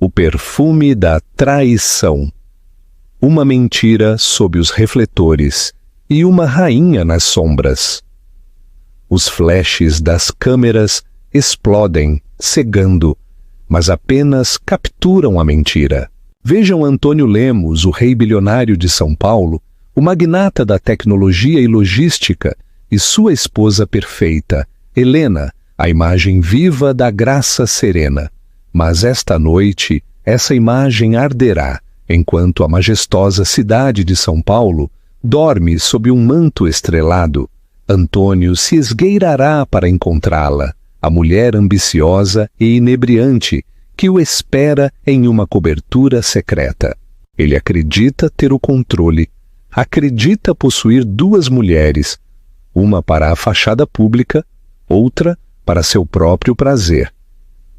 O perfume da traição. Uma mentira sob os refletores e uma rainha nas sombras. Os flashes das câmeras explodem, cegando, mas apenas capturam a mentira. Vejam Antônio Lemos, o rei bilionário de São Paulo, o magnata da tecnologia e logística, e sua esposa perfeita, Helena, a imagem viva da graça serena. Mas esta noite, essa imagem arderá, enquanto a majestosa cidade de São Paulo dorme sob um manto estrelado. Antônio se esgueirará para encontrá-la, a mulher ambiciosa e inebriante que o espera em uma cobertura secreta. Ele acredita ter o controle, acredita possuir duas mulheres, uma para a fachada pública, outra para seu próprio prazer.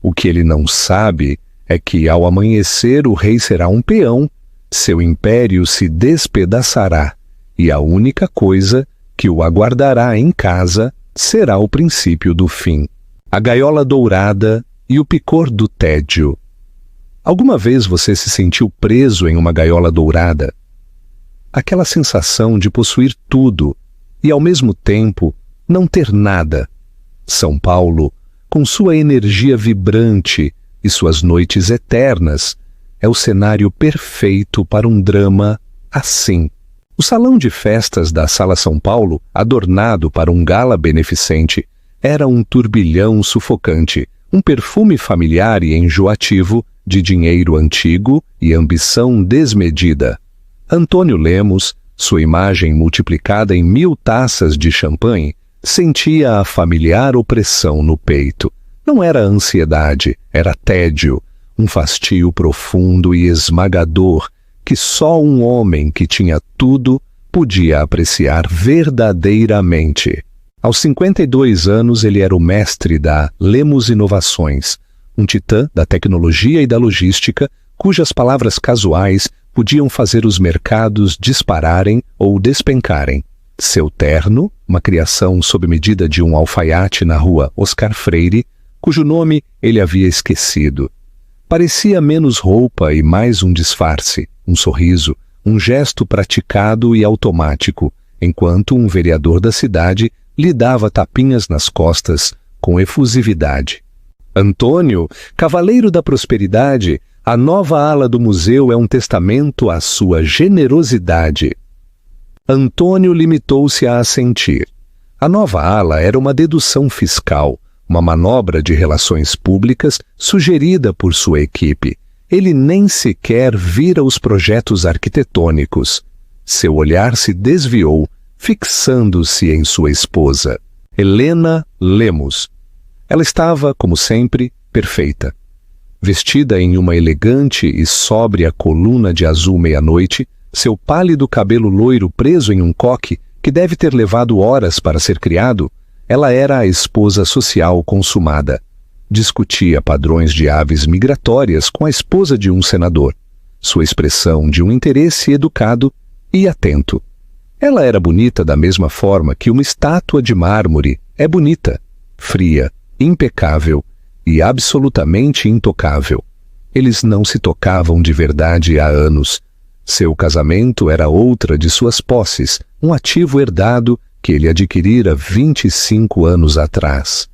O que ele não sabe é que, ao amanhecer, o rei será um peão, seu império se despedaçará, e a única coisa que o aguardará em casa será o princípio do fim. A gaiola dourada e o picor do tédio. Alguma vez você se sentiu preso em uma gaiola dourada? Aquela sensação de possuir tudo e, ao mesmo tempo, não ter nada. São Paulo, com sua energia vibrante e suas noites eternas, é o cenário perfeito para um drama assim. O salão de festas da Sala São Paulo, adornado para um gala beneficente, era um turbilhão sufocante, um perfume familiar e enjoativo de dinheiro antigo e ambição desmedida. Antônio Lemos, sua imagem multiplicada em 1000 taças de champanhe, sentia a familiar opressão no peito. Não era ansiedade, era tédio, um fastio profundo e esmagador que só um homem que tinha tudo podia apreciar verdadeiramente. Aos 52 anos ele era o mestre da Lemos Inovações, um titã da tecnologia e da logística, cujas palavras casuais podiam fazer os mercados dispararem ou despencarem. Seu terno, uma criação sob medida de um alfaiate na rua Oscar Freire, cujo nome ele havia esquecido. Parecia menos roupa e mais um disfarce, um sorriso, um gesto praticado e automático, enquanto um vereador da cidade lhe dava tapinhas nas costas com efusividade. Antônio, cavaleiro da prosperidade, a nova ala do museu é um testamento à sua generosidade. Antônio limitou-se a assentir. A nova ala era uma dedução fiscal, uma manobra de relações públicas sugerida por sua equipe. Ele nem sequer vira os projetos arquitetônicos. Seu olhar se desviou, fixando-se em sua esposa, Helena Lemos. Ela estava, como sempre, perfeita. Vestida em uma elegante e sóbria coluna de azul meia-noite, seu pálido cabelo loiro preso em um coque que deve ter levado horas para ser criado, ela era a esposa social consumada. Discutia padrões de aves migratórias com a esposa de um senador, sua expressão de um interesse educado e atento. Ela era bonita da mesma forma que uma estátua de mármore é bonita, fria, impecável e absolutamente intocável. Eles não se tocavam de verdade há anos. Seu casamento era outra de suas posses, um ativo herdado que ele adquirira 25 anos atrás.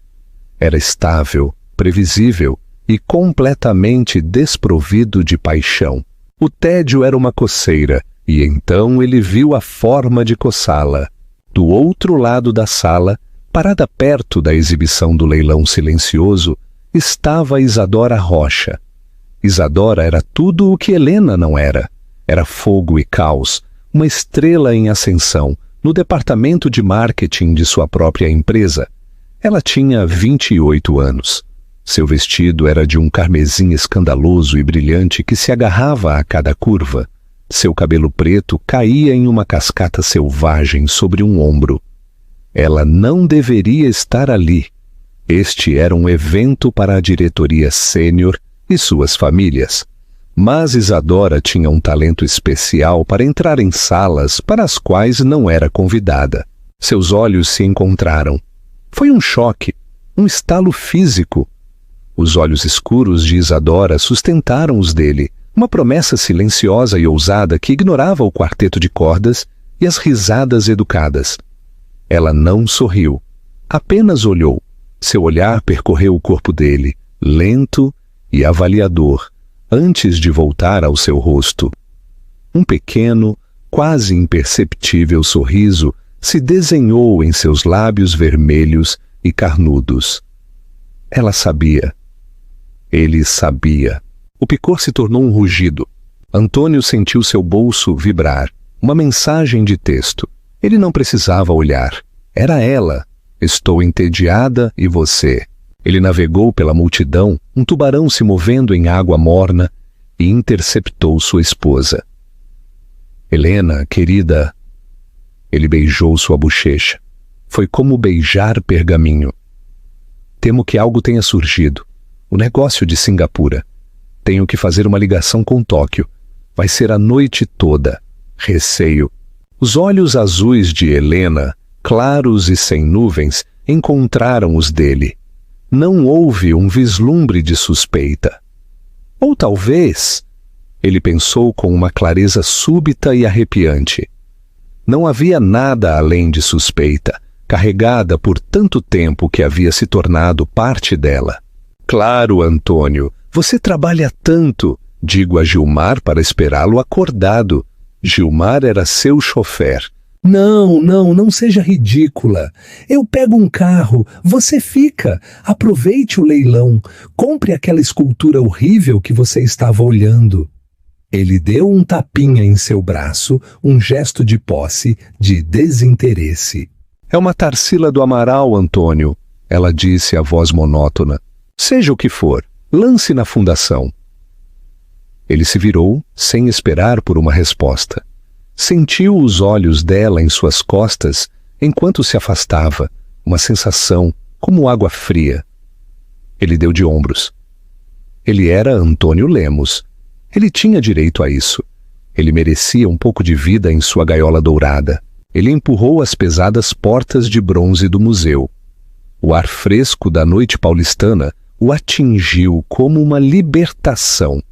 Era estável, previsível e completamente desprovido de paixão. O tédio era uma coceira, e então ele viu a forma de coçá-la. Do outro lado da sala, parada perto da exibição do leilão silencioso, estava Isadora Rocha. Isadora era tudo o que Helena não era. Era fogo e caos, uma estrela em ascensão, no departamento de marketing de sua própria empresa. Ela tinha 28 anos. Seu vestido era de um carmesim escandaloso e brilhante que se agarrava a cada curva. Seu cabelo preto caía em uma cascata selvagem sobre um ombro. Ela não deveria estar ali. Este era um evento para a diretoria sênior e suas famílias. Mas Isadora tinha um talento especial para entrar em salas para as quais não era convidada. Seus olhos se encontraram. Foi um choque, um estalo físico. Os olhos escuros de Isadora sustentaram os dele, uma promessa silenciosa e ousada que ignorava o quarteto de cordas e as risadas educadas. Ela não sorriu, apenas olhou. Seu olhar percorreu o corpo dele, lento e avaliador, antes de voltar ao seu rosto. Um pequeno, quase imperceptível sorriso se desenhou em seus lábios vermelhos e carnudos. Ela sabia. Ele sabia. O picor se tornou um rugido. Antônio sentiu seu bolso vibrar. Uma mensagem de texto. Ele não precisava olhar. Era ela. Estou entediada e você. Ele navegou pela multidão, um tubarão se movendo em água morna, e interceptou sua esposa. Helena, querida. Ele beijou sua bochecha. Foi como beijar pergaminho. Temo que algo tenha surgido. O negócio de Singapura. Tenho que fazer uma ligação com Tóquio. Vai ser a noite toda. Receio. Os olhos azuis de Helena, claros e sem nuvens, encontraram os dele. Não houve um vislumbre de suspeita. Ou talvez, ele pensou com uma clareza súbita e arrepiante. Não havia nada além de suspeita, carregada por tanto tempo que havia se tornado parte dela. Claro, Antônio, você trabalha tanto. Digo a Gilmar para esperá-lo acordado. Gilmar era seu chofer. Não seja ridícula. Eu pego um carro, você fica. Aproveite o leilão. Compre aquela escultura horrível que você estava olhando. Ele deu um tapinha em seu braço, um gesto de posse, de desinteresse. É uma Tarsila do Amaral, Antônio, ela disse a voz monótona. Seja o que for, lance na fundação. Ele se virou, sem esperar por uma resposta. Sentiu os olhos dela em suas costas enquanto se afastava, uma sensação como água fria. Ele deu de ombros. Ele era Antônio Lemos. Ele tinha direito a isso. Ele merecia um pouco de vida em sua gaiola dourada. Ele empurrou as pesadas portas de bronze do museu. O ar fresco da noite paulistana o atingiu como uma libertação.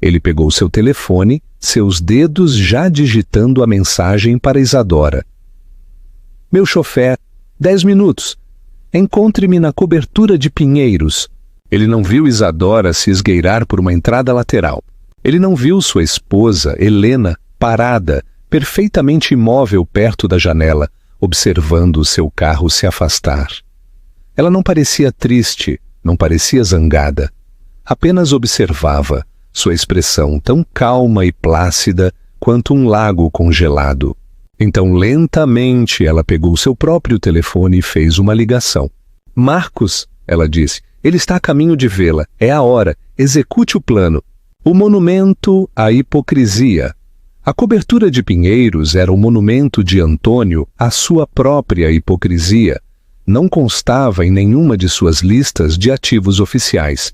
Ele pegou seu telefone, seus dedos já digitando a mensagem para Isadora. Meu chofer, 10 minutos. Encontre-me na cobertura de Pinheiros. Ele não viu Isadora se esgueirar por uma entrada lateral. Ele não viu sua esposa, Helena, parada, perfeitamente imóvel perto da janela, observando o seu carro se afastar. Ela não parecia triste, não parecia zangada. Apenas observava, sua expressão tão calma e plácida quanto um lago congelado. Então, lentamente, ela pegou seu próprio telefone e fez uma ligação. Marcos, ela disse, ele está a caminho de vê-la. É a hora. Execute o plano. O monumento à hipocrisia. A cobertura de Pinheiros era o monumento de Antônio à sua própria hipocrisia. Não constava em nenhuma de suas listas de ativos oficiais.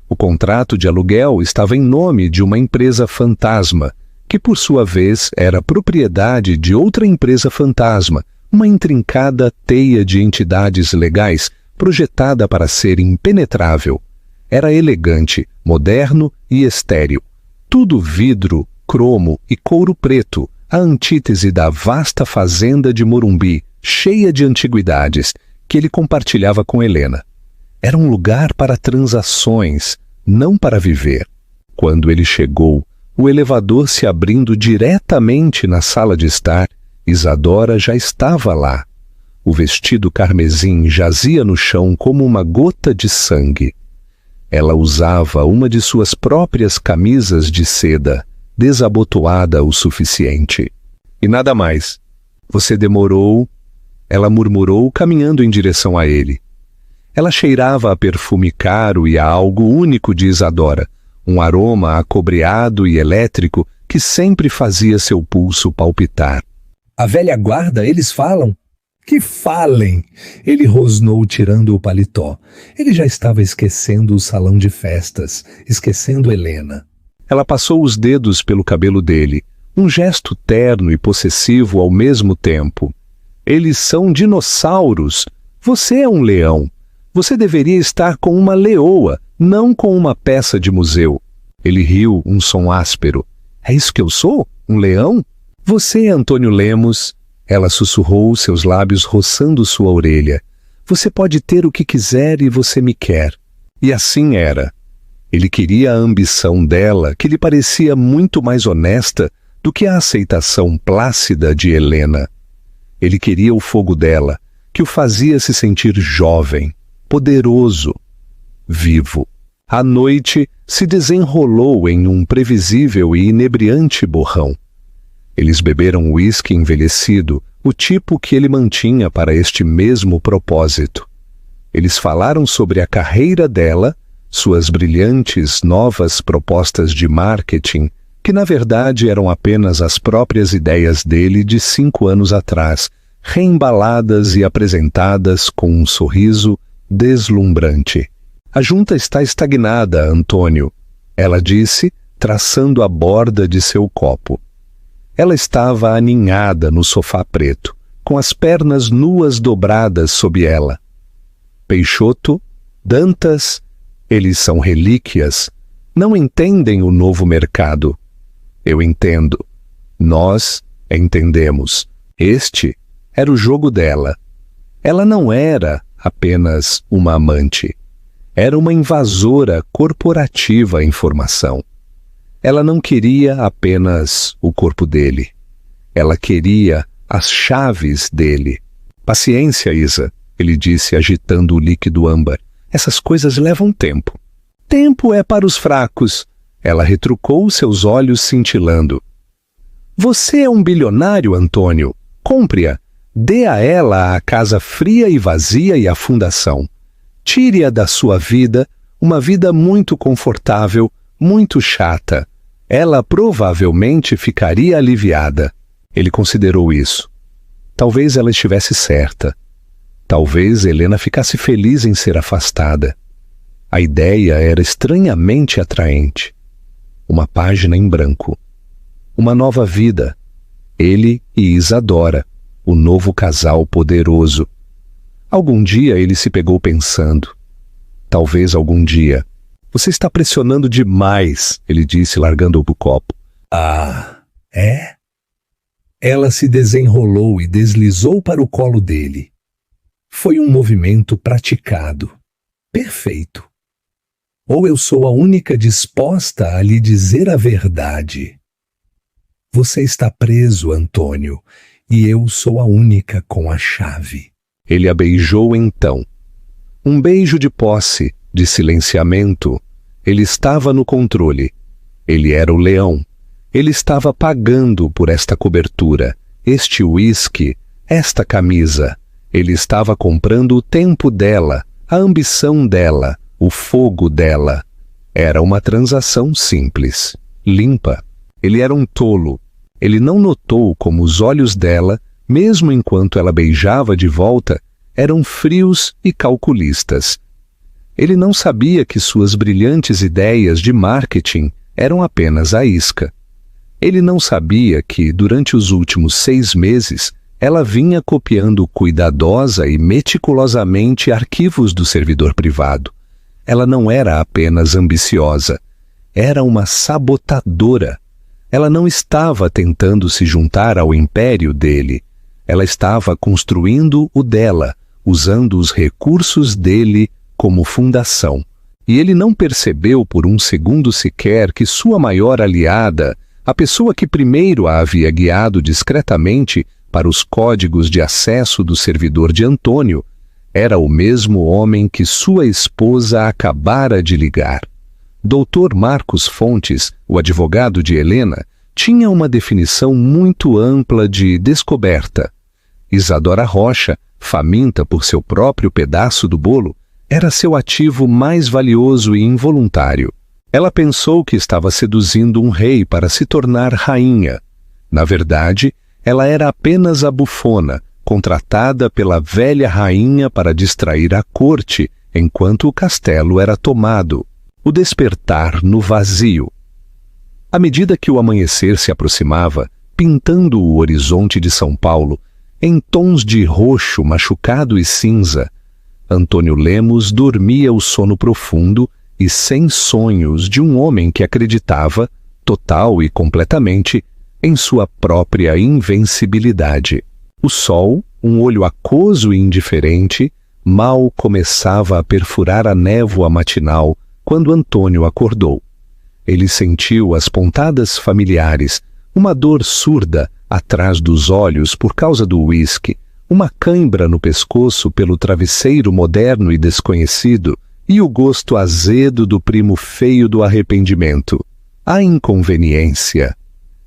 O contrato de aluguel estava em nome de uma empresa fantasma, que por sua vez era propriedade de outra empresa fantasma, uma intrincada teia de entidades legais projetada para ser impenetrável. Era elegante, moderno e estéril. Tudo vidro, cromo e couro preto, a antítese da vasta fazenda de Morumbi, cheia de antiguidades, que ele compartilhava com Helena. Era um lugar para transações, não para viver. Quando ele chegou, o elevador se abrindo diretamente na sala de estar, Isadora já estava lá. O vestido carmesim jazia no chão como uma gota de sangue. Ela usava uma de suas próprias camisas de seda, desabotoada o suficiente. E nada mais. Você demorou, ela murmurou, caminhando em direção a ele. Ela cheirava a perfume caro e a algo único de Isadora, um aroma acobreado e elétrico que sempre fazia seu pulso palpitar. A velha guarda, eles falam? Que falem! Ele rosnou tirando o paletó. Ele já estava esquecendo o salão de festas, esquecendo Helena. Ela passou os dedos pelo cabelo dele, um gesto terno e possessivo ao mesmo tempo. Eles são dinossauros. Você é um leão. Você deveria estar com uma leoa, não com uma peça de museu. Ele riu, um som áspero. É isso que eu sou? Um leão? Você, Antônio Lemos, ela sussurrou, seus lábios roçando sua orelha. Você pode ter o que quiser e você me quer. E assim era. Ele queria a ambição dela, que lhe parecia muito mais honesta do que a aceitação plácida de Helena. Ele queria o fogo dela, que o fazia se sentir jovem, poderoso, vivo. A noite se desenrolou em um previsível e inebriante borrão. Eles beberam uísque envelhecido, o tipo que ele mantinha para este mesmo propósito. Eles falaram sobre a carreira dela, suas brilhantes novas propostas de marketing, que na verdade eram apenas as próprias ideias dele de 5 anos atrás, reembaladas e apresentadas com um sorriso deslumbrante. A junta está estagnada, Antônio, ela disse, traçando a borda de seu copo. Ela estava aninhada no sofá preto, com as pernas nuas dobradas sob ela. Peixoto, Dantas, eles são relíquias, não entendem o novo mercado. Eu entendo. Nós entendemos. Este era o jogo dela. Ela não era apenas uma amante. Era uma invasora corporativa em formação. Ela não queria apenas o corpo dele. Ela queria as chaves dele. Paciência, Isa, ele disse agitando o líquido âmbar. Essas coisas levam tempo. Tempo é para os fracos. Ela retrucou, seus olhos cintilando. Você é um bilionário, Antônio. Compre-a. Dê a ela a casa fria e vazia e a fundação. Tire-a da sua vida, uma vida muito confortável, muito chata. Ela provavelmente ficaria aliviada. Ele considerou isso. Talvez ela estivesse certa. Talvez Helena ficasse feliz em ser afastada. A ideia era estranhamente atraente. Uma página em branco. Uma nova vida. Ele e Isadora, o novo casal poderoso. Algum dia ele se pegou pensando. Talvez algum dia. Você está pressionando demais, ele disse, largando o copo. Ah, é? Ela se desenrolou e deslizou para o colo dele. Foi um movimento praticado. Perfeito. Ou eu sou a única disposta a lhe dizer a verdade. Você está preso, Antônio, e eu sou a única com a chave. Ele a beijou então. Um beijo de posse, de silenciamento. Ele estava no controle. Ele era o leão. Ele estava pagando por esta cobertura, este uísque, esta camisa. Ele estava comprando o tempo dela, a ambição dela, o fogo dela. Era uma transação simples, limpa. Ele era um tolo. Ele não notou como os olhos dela, mesmo enquanto ela beijava de volta, eram frios e calculistas. Ele não sabia que suas brilhantes ideias de marketing eram apenas a isca. Ele não sabia que, durante os últimos 6 meses, ela vinha copiando cuidadosa e meticulosamente arquivos do servidor privado. Ela não era apenas ambiciosa, era uma sabotadora. Ela não estava tentando se juntar ao império dele. Ela estava construindo o dela, usando os recursos dele como fundação. E ele não percebeu por um segundo sequer que sua maior aliada, a pessoa que primeiro a havia guiado discretamente para os códigos de acesso do servidor de Antônio, era o mesmo homem que sua esposa acabara de ligar. Dr. Marcos Fontes, o advogado de Helena, tinha uma definição muito ampla de descoberta. Isadora Rocha, faminta por seu próprio pedaço do bolo, era seu ativo mais valioso e involuntário. Ela pensou que estava seduzindo um rei para se tornar rainha. Na verdade, ela era apenas a bufona, contratada pela velha rainha para distrair a corte, enquanto o castelo era tomado. O despertar no vazio. À medida que o amanhecer se aproximava, pintando o horizonte de São Paulo, em tons de roxo machucado e cinza, Antônio Lemos dormia o sono profundo e sem sonhos de um homem que acreditava, total e completamente, em sua própria invencibilidade. O sol, um olho aquoso e indiferente, mal começava a perfurar a névoa matinal quando Antônio acordou. Ele sentiu as pontadas familiares, uma dor surda atrás dos olhos por causa do uísque, uma cãibra no pescoço pelo travesseiro moderno e desconhecido e o gosto azedo do primo feio do arrependimento. A inconveniência.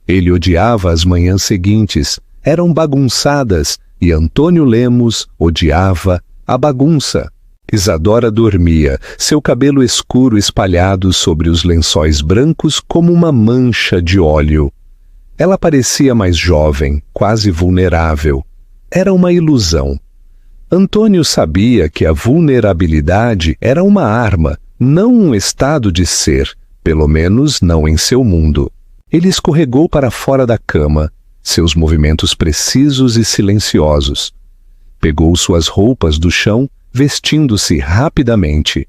Ele odiava as manhãs seguintes, eram bagunçadas, e Antônio Lemos odiava a bagunça. Isadora dormia, seu cabelo escuro espalhado sobre os lençóis brancos como uma mancha de óleo. Ela parecia mais jovem, quase vulnerável. Era uma ilusão. Antônio sabia que a vulnerabilidade era uma arma, não um estado de ser, pelo menos não em seu mundo. Ele escorregou para fora da cama, seus movimentos precisos e silenciosos. Pegou suas roupas do chão, vestindo-se rapidamente.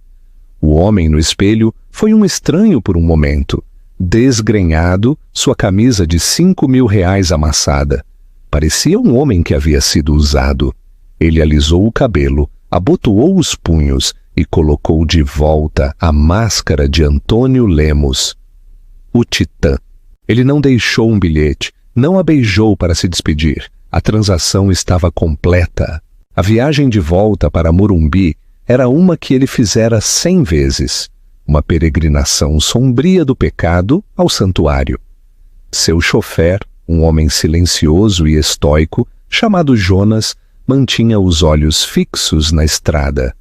O homem no espelho foi um estranho por um momento. Desgrenhado, sua camisa de R$ 5.000 amassada. Parecia um homem que havia sido usado. Ele alisou o cabelo, abotoou os punhos e colocou de volta a máscara de Antônio Lemos. O titã. Ele não deixou um bilhete, não a beijou para se despedir. A transação estava completa. A viagem de volta para Morumbi era uma que ele fizera 100 vezes. Uma peregrinação sombria do pecado ao santuário. Seu chofer, um homem silencioso e estoico, chamado Jonas, mantinha os olhos fixos na estrada.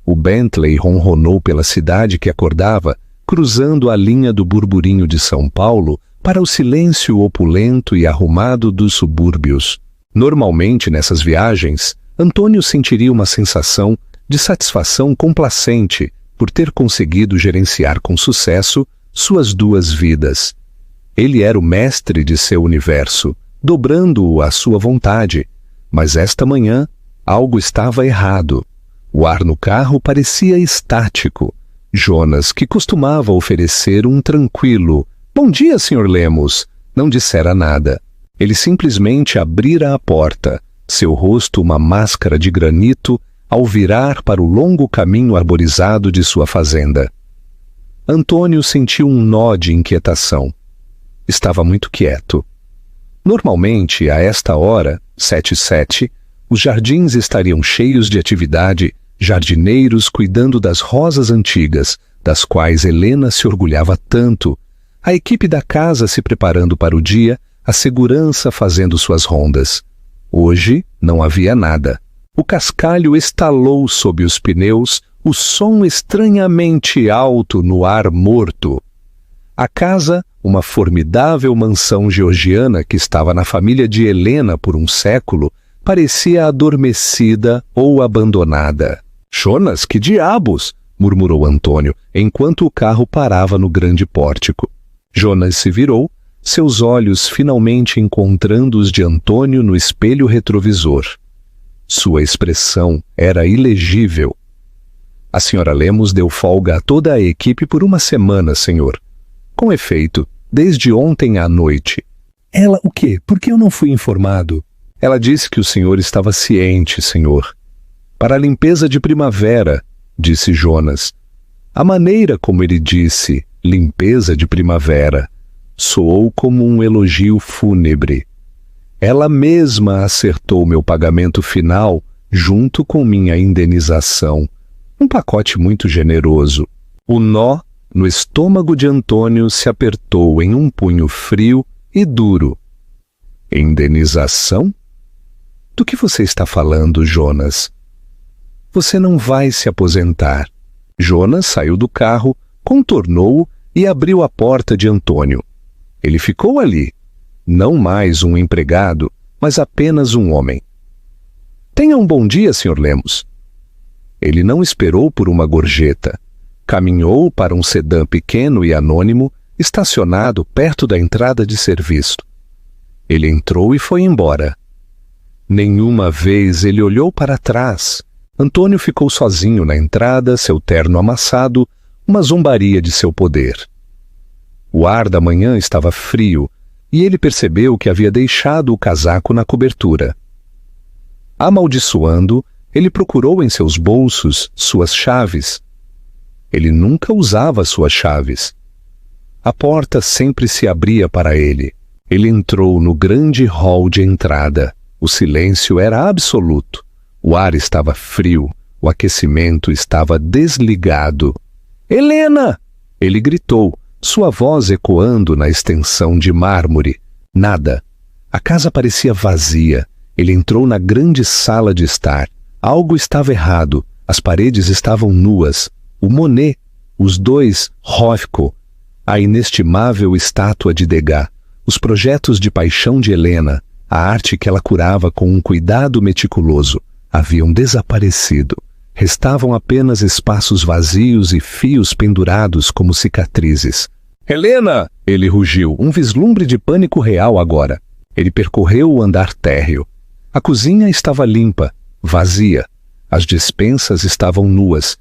O Bentley ronronou pela cidade que acordava, cruzando a linha do burburinho de São Paulo para o silêncio opulento e arrumado dos subúrbios. Normalmente, nessas viagens, Antônio sentiria uma sensação de satisfação complacente por ter conseguido gerenciar com sucesso suas duas vidas. Ele era o mestre de seu universo, dobrando-o à sua vontade, mas esta manhã algo estava errado. O ar no carro parecia estático. Jonas, que costumava oferecer um tranquilo "Bom dia, Sr. Lemos", não dissera nada. Ele simplesmente abrira a porta, seu rosto uma máscara de granito, ao virar para o longo caminho arborizado de sua fazenda. Antônio sentiu um nó de inquietação. Estava muito quieto. Normalmente, a esta hora, 7h07, os jardins estariam cheios de atividade, jardineiros cuidando das rosas antigas, das quais Helena se orgulhava tanto, a equipe da casa se preparando para o dia, a segurança fazendo suas rondas. Hoje não havia nada. O cascalho estalou sob os pneus, o som estranhamente alto no ar morto. A casa, uma formidável mansão georgiana que estava na família de Helena por um século, parecia adormecida ou abandonada. "Jonas, que diabos!" murmurou Antônio, enquanto o carro parava no grande pórtico. Jonas se virou, seus olhos finalmente encontrando os de Antônio no espelho retrovisor. Sua expressão era ilegível. "A senhora Lemos deu folga a toda a equipe por uma semana, senhor. Com efeito, desde ontem à noite." "Ela o quê? Por que eu não fui informado?" "Ela disse que o senhor estava ciente, senhor." "Para a limpeza de primavera", disse Jonas. A maneira como ele disse "limpeza de primavera" soou como um elogio fúnebre. Ela mesma acertou meu pagamento final junto com minha indenização. Um pacote muito generoso. O nó no estômago de Antônio se apertou em um punho frio e duro. "Indenização? Do que você está falando, Jonas?" "Você não vai se aposentar." Jonas saiu do carro, contornou-o e abriu a porta de Antônio. Ele ficou ali. Não mais um empregado, mas apenas um homem. "Tenha um bom dia, Sr. Lemos." Ele não esperou por uma gorjeta. Caminhou para um sedã pequeno e anônimo, estacionado perto da entrada de serviço. Ele entrou e foi embora. Nenhuma vez ele olhou para trás. Antônio ficou sozinho na entrada, seu terno amassado, uma zombaria de seu poder. O ar da manhã estava frio e ele percebeu que havia deixado o casaco na cobertura. Amaldiçoando, ele procurou em seus bolsos suas chaves. Ele nunca usava suas chaves. A porta sempre se abria para ele. Ele entrou no grande hall de entrada. O silêncio era absoluto. O ar estava frio. O aquecimento estava desligado. «Helena!» Ele gritou, sua voz ecoando na extensão de mármore. Nada. A casa parecia vazia. Ele entrou na grande sala de estar. Algo estava errado. As paredes estavam nuas. O Monet, os dois Rothko, a inestimável estátua de Degas, os projetos de paixão de Helena, a arte que ela curava com um cuidado meticuloso, haviam desaparecido. Restavam apenas espaços vazios e fios pendurados como cicatrizes. «Helena!» ele rugiu, um vislumbre de pânico real agora. Ele percorreu o andar térreo. A cozinha estava limpa, vazia. As despensas estavam nuas.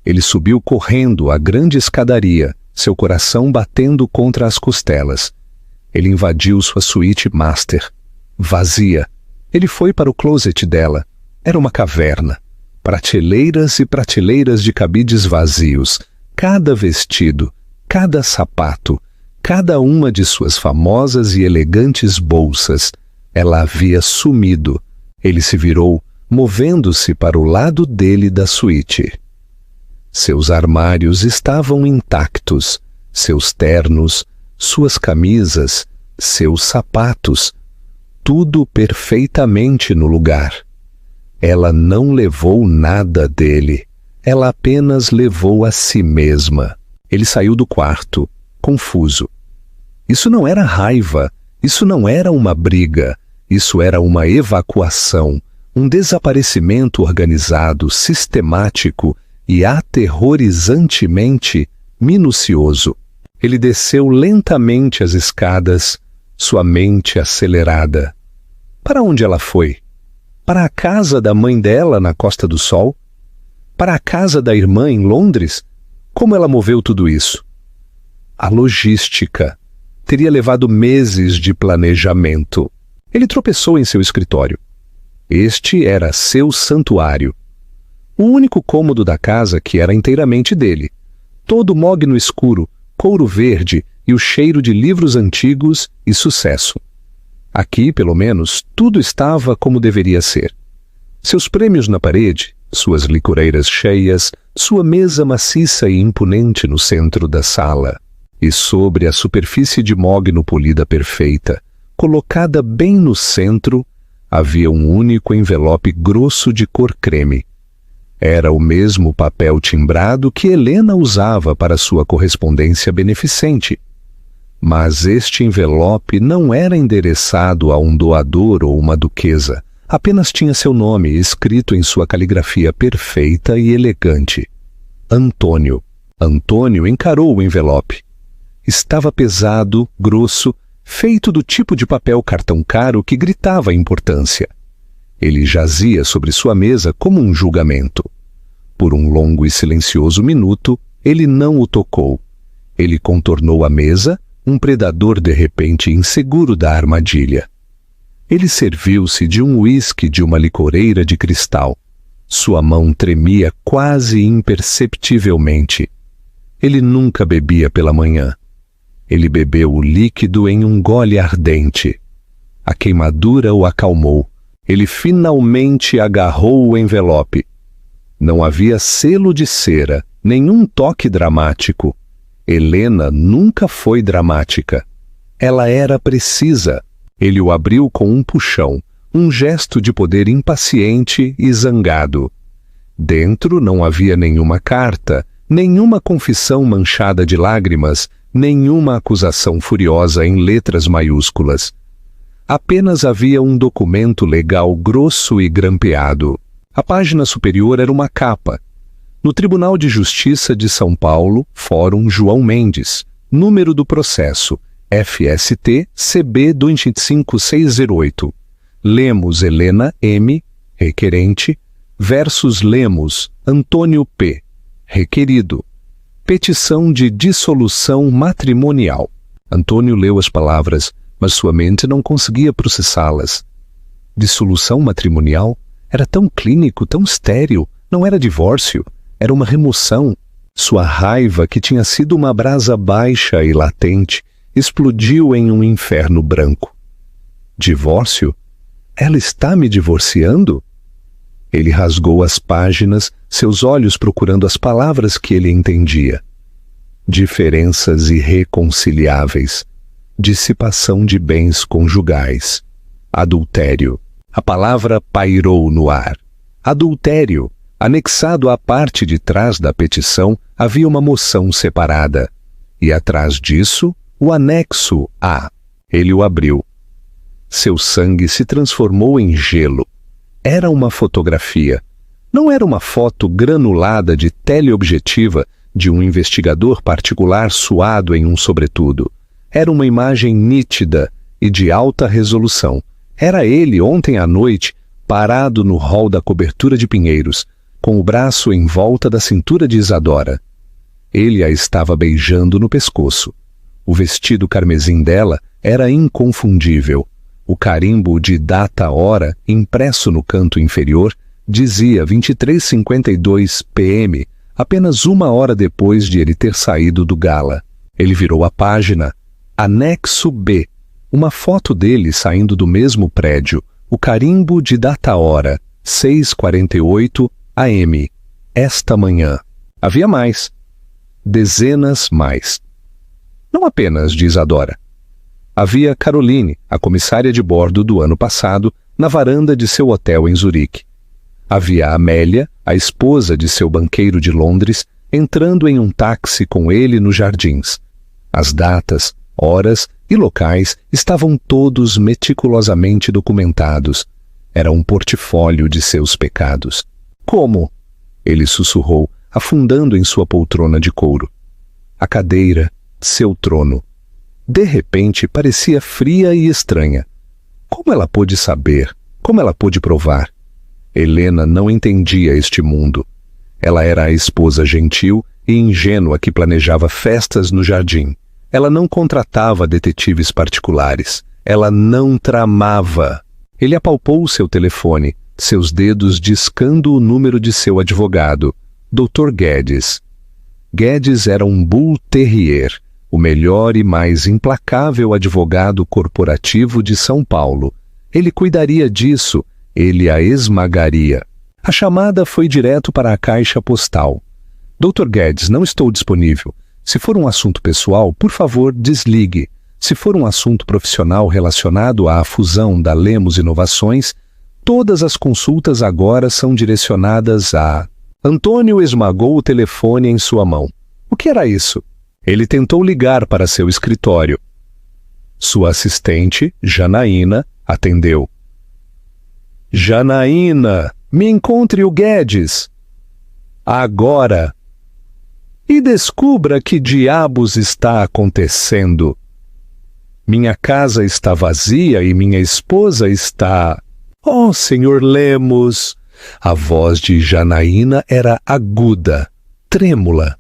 Ele subiu correndo a grande escadaria, seu coração batendo contra as costelas. Ele invadiu sua suíte master. Vazia. Ele foi para o closet dela. Era uma caverna. Prateleiras e prateleiras de cabides vazios. Cada vestido, cada sapato, cada uma de suas famosas e elegantes bolsas. Ela havia sumido. Ele se virou, movendo-se para o lado dele da suíte. Seus armários estavam intactos, seus ternos, suas camisas, seus sapatos, tudo perfeitamente no lugar. Ela não levou nada dele, ela apenas levou a si mesma. Ele saiu do quarto, confuso. Isso não era raiva, isso não era uma briga, isso era uma evacuação, um desaparecimento organizado, sistemático e aterrorizantemente minucioso. Ele desceu lentamente as escadas, sua mente acelerada. Para onde ela foi? Para a casa da mãe dela na Costa do Sol? Para a casa da irmã em Londres? Como ela moveu tudo isso? A logística. Teria levado meses de planejamento. Ele tropeçou em seu escritório. Este era seu santuário. O único cômodo da casa que era inteiramente dele. Todo mogno escuro, couro verde e o cheiro de livros antigos e sucesso. Aqui, pelo menos, tudo estava como deveria ser. Seus prêmios na parede, suas licoreiras cheias, sua mesa maciça e imponente no centro da sala. E sobre a superfície de mogno polida perfeita, colocada bem no centro, havia um único envelope grosso de cor creme. Era o mesmo papel timbrado que Helena usava para sua correspondência beneficente. Mas este envelope não era endereçado a um doador ou uma duquesa, apenas tinha seu nome escrito em sua caligrafia perfeita e elegante. Antônio. Antônio encarou o envelope. Estava pesado, grosso, feito do tipo de papel cartão caro que gritava importância. Ele jazia sobre sua mesa como um julgamento. Por um longo e silencioso minuto, ele não o tocou. Ele contornou a mesa, um predador de repente inseguro da armadilha. Ele serviu-se de um uísque de uma licoreira de cristal. Sua mão tremia quase imperceptivelmente. Ele nunca bebia pela manhã. Ele bebeu o líquido em um gole ardente. A queimadura o acalmou. Ele finalmente agarrou o envelope. Não havia selo de cera, nenhum toque dramático. Helena nunca foi dramática. Ela era precisa. Ele o abriu com um puxão, um gesto de poder impaciente e zangado. Dentro não havia nenhuma carta, nenhuma confissão manchada de lágrimas, nenhuma acusação furiosa em letras maiúsculas. Apenas havia um documento legal grosso e grampeado. A página superior era uma capa. No Tribunal de Justiça de São Paulo, Fórum João Mendes, número do processo, FST CB 25608. Lemos Helena M., requerente, versus Lemos, Antônio P. Requerido. Petição de dissolução matrimonial. Antônio leu as palavras, mas sua mente não conseguia processá-las. Dissolução matrimonial? Era tão clínico, tão estéril. Não era divórcio, era uma remoção. Sua raiva, que tinha sido uma brasa baixa e latente, explodiu em um inferno branco. Divórcio? Ela está me divorciando? Ele rasgou as páginas, seus olhos procurando as palavras que ele entendia. Diferenças irreconciliáveis, dissipação de bens conjugais, adultério. A palavra pairou no ar. Adultério. Anexado à parte de trás da petição havia uma moção separada. E atrás disso, o anexo A. Ele o abriu. Seu sangue se transformou em gelo. Era uma fotografia. Não era uma foto granulada de teleobjetiva de um investigador particular suado em um sobretudo. Era uma imagem nítida e de alta resolução. Era ele, ontem à noite, parado no hall da cobertura de pinheiros, com o braço em volta da cintura de Isadora. Ele a estava beijando no pescoço. O vestido carmesim dela era inconfundível. O carimbo de data-hora, impresso no canto inferior, dizia 23h52 p.m., apenas 1 hora depois de ele ter saído do gala. Ele virou a página. Anexo B. Uma foto dele saindo do mesmo prédio. O carimbo de data-hora, 6h48 a.m. Esta manhã. Havia mais. Dezenas mais. Não apenas de Isadora. Havia Caroline, a comissária de bordo do ano passado, na varanda de seu hotel em Zurique. Havia Amélia, a esposa de seu banqueiro de Londres, entrando em um táxi com ele nos jardins. As datas, horas e locais estavam todos meticulosamente documentados. Era um portfólio de seus pecados. Como? Ele sussurrou, afundando em sua poltrona de couro. A cadeira, seu trono. De repente, parecia fria e estranha. Como ela pôde saber? Como ela pôde provar? Helena não entendia este mundo. Ela era a esposa gentil e ingênua que planejava festas no jardim. Ela não contratava detetives particulares. Ela não tramava. Ele apalpou seu telefone, seus dedos discando o número de seu advogado, Dr. Guedes. Guedes era um Bull Terrier, o melhor e mais implacável advogado corporativo de São Paulo. Ele cuidaria disso, ele a esmagaria. A chamada foi direto para a caixa postal. Dr. Guedes, não estou disponível. Se for um assunto pessoal, por favor, desligue. Se for um assunto profissional relacionado à fusão da Lemos Inovações, todas as consultas agora são direcionadas a... Antônio esmagou o telefone em sua mão. O que era isso? Ele tentou ligar para seu escritório. Sua assistente, Janaína, atendeu. Janaína, me encontre o Guedes. Agora. E descubra que diabos está acontecendo. Minha casa está vazia e minha esposa está... Oh, senhor Lemos! A voz de Janaína era aguda, trêmula.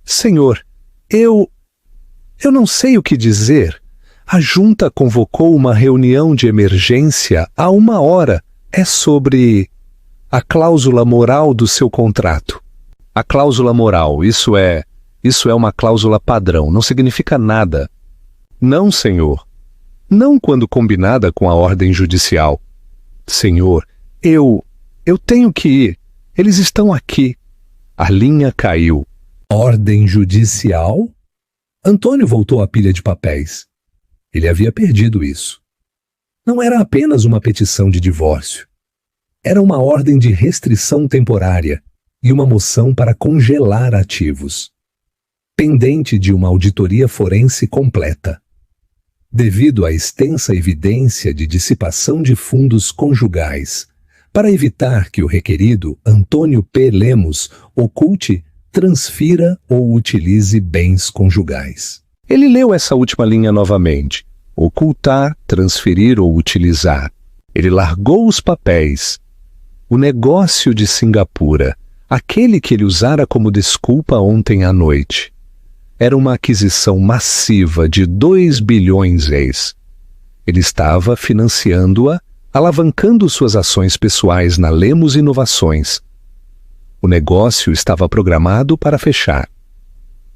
Senhor, eu não sei o que dizer. A junta convocou uma reunião de emergência há 1 hora. É sobre a cláusula moral do seu contrato. A cláusula moral, isso é uma cláusula padrão, não significa nada. Não, senhor. Não quando combinada com a ordem judicial. Senhor, eu tenho que ir. Eles estão aqui. A linha caiu. Ordem judicial? Antônio voltou à pilha de papéis. Ele havia perdido isso. Não era apenas uma petição de divórcio. Era uma ordem de restrição temporária e uma moção para congelar ativos, pendente de uma auditoria forense completa. Devido à extensa evidência de dissipação de fundos conjugais, para evitar que o requerido, Antônio P. Lemos, oculte, transfira ou utilize bens conjugais. Ele leu essa última linha novamente. Ocultar, transferir ou utilizar. Ele largou os papéis. O negócio de Singapura, aquele que ele usara como desculpa ontem à noite. Era uma aquisição massiva de 2 bilhões ex. Ele estava financiando-a, alavancando suas ações pessoais na Lemos Inovações. O negócio estava programado para fechar.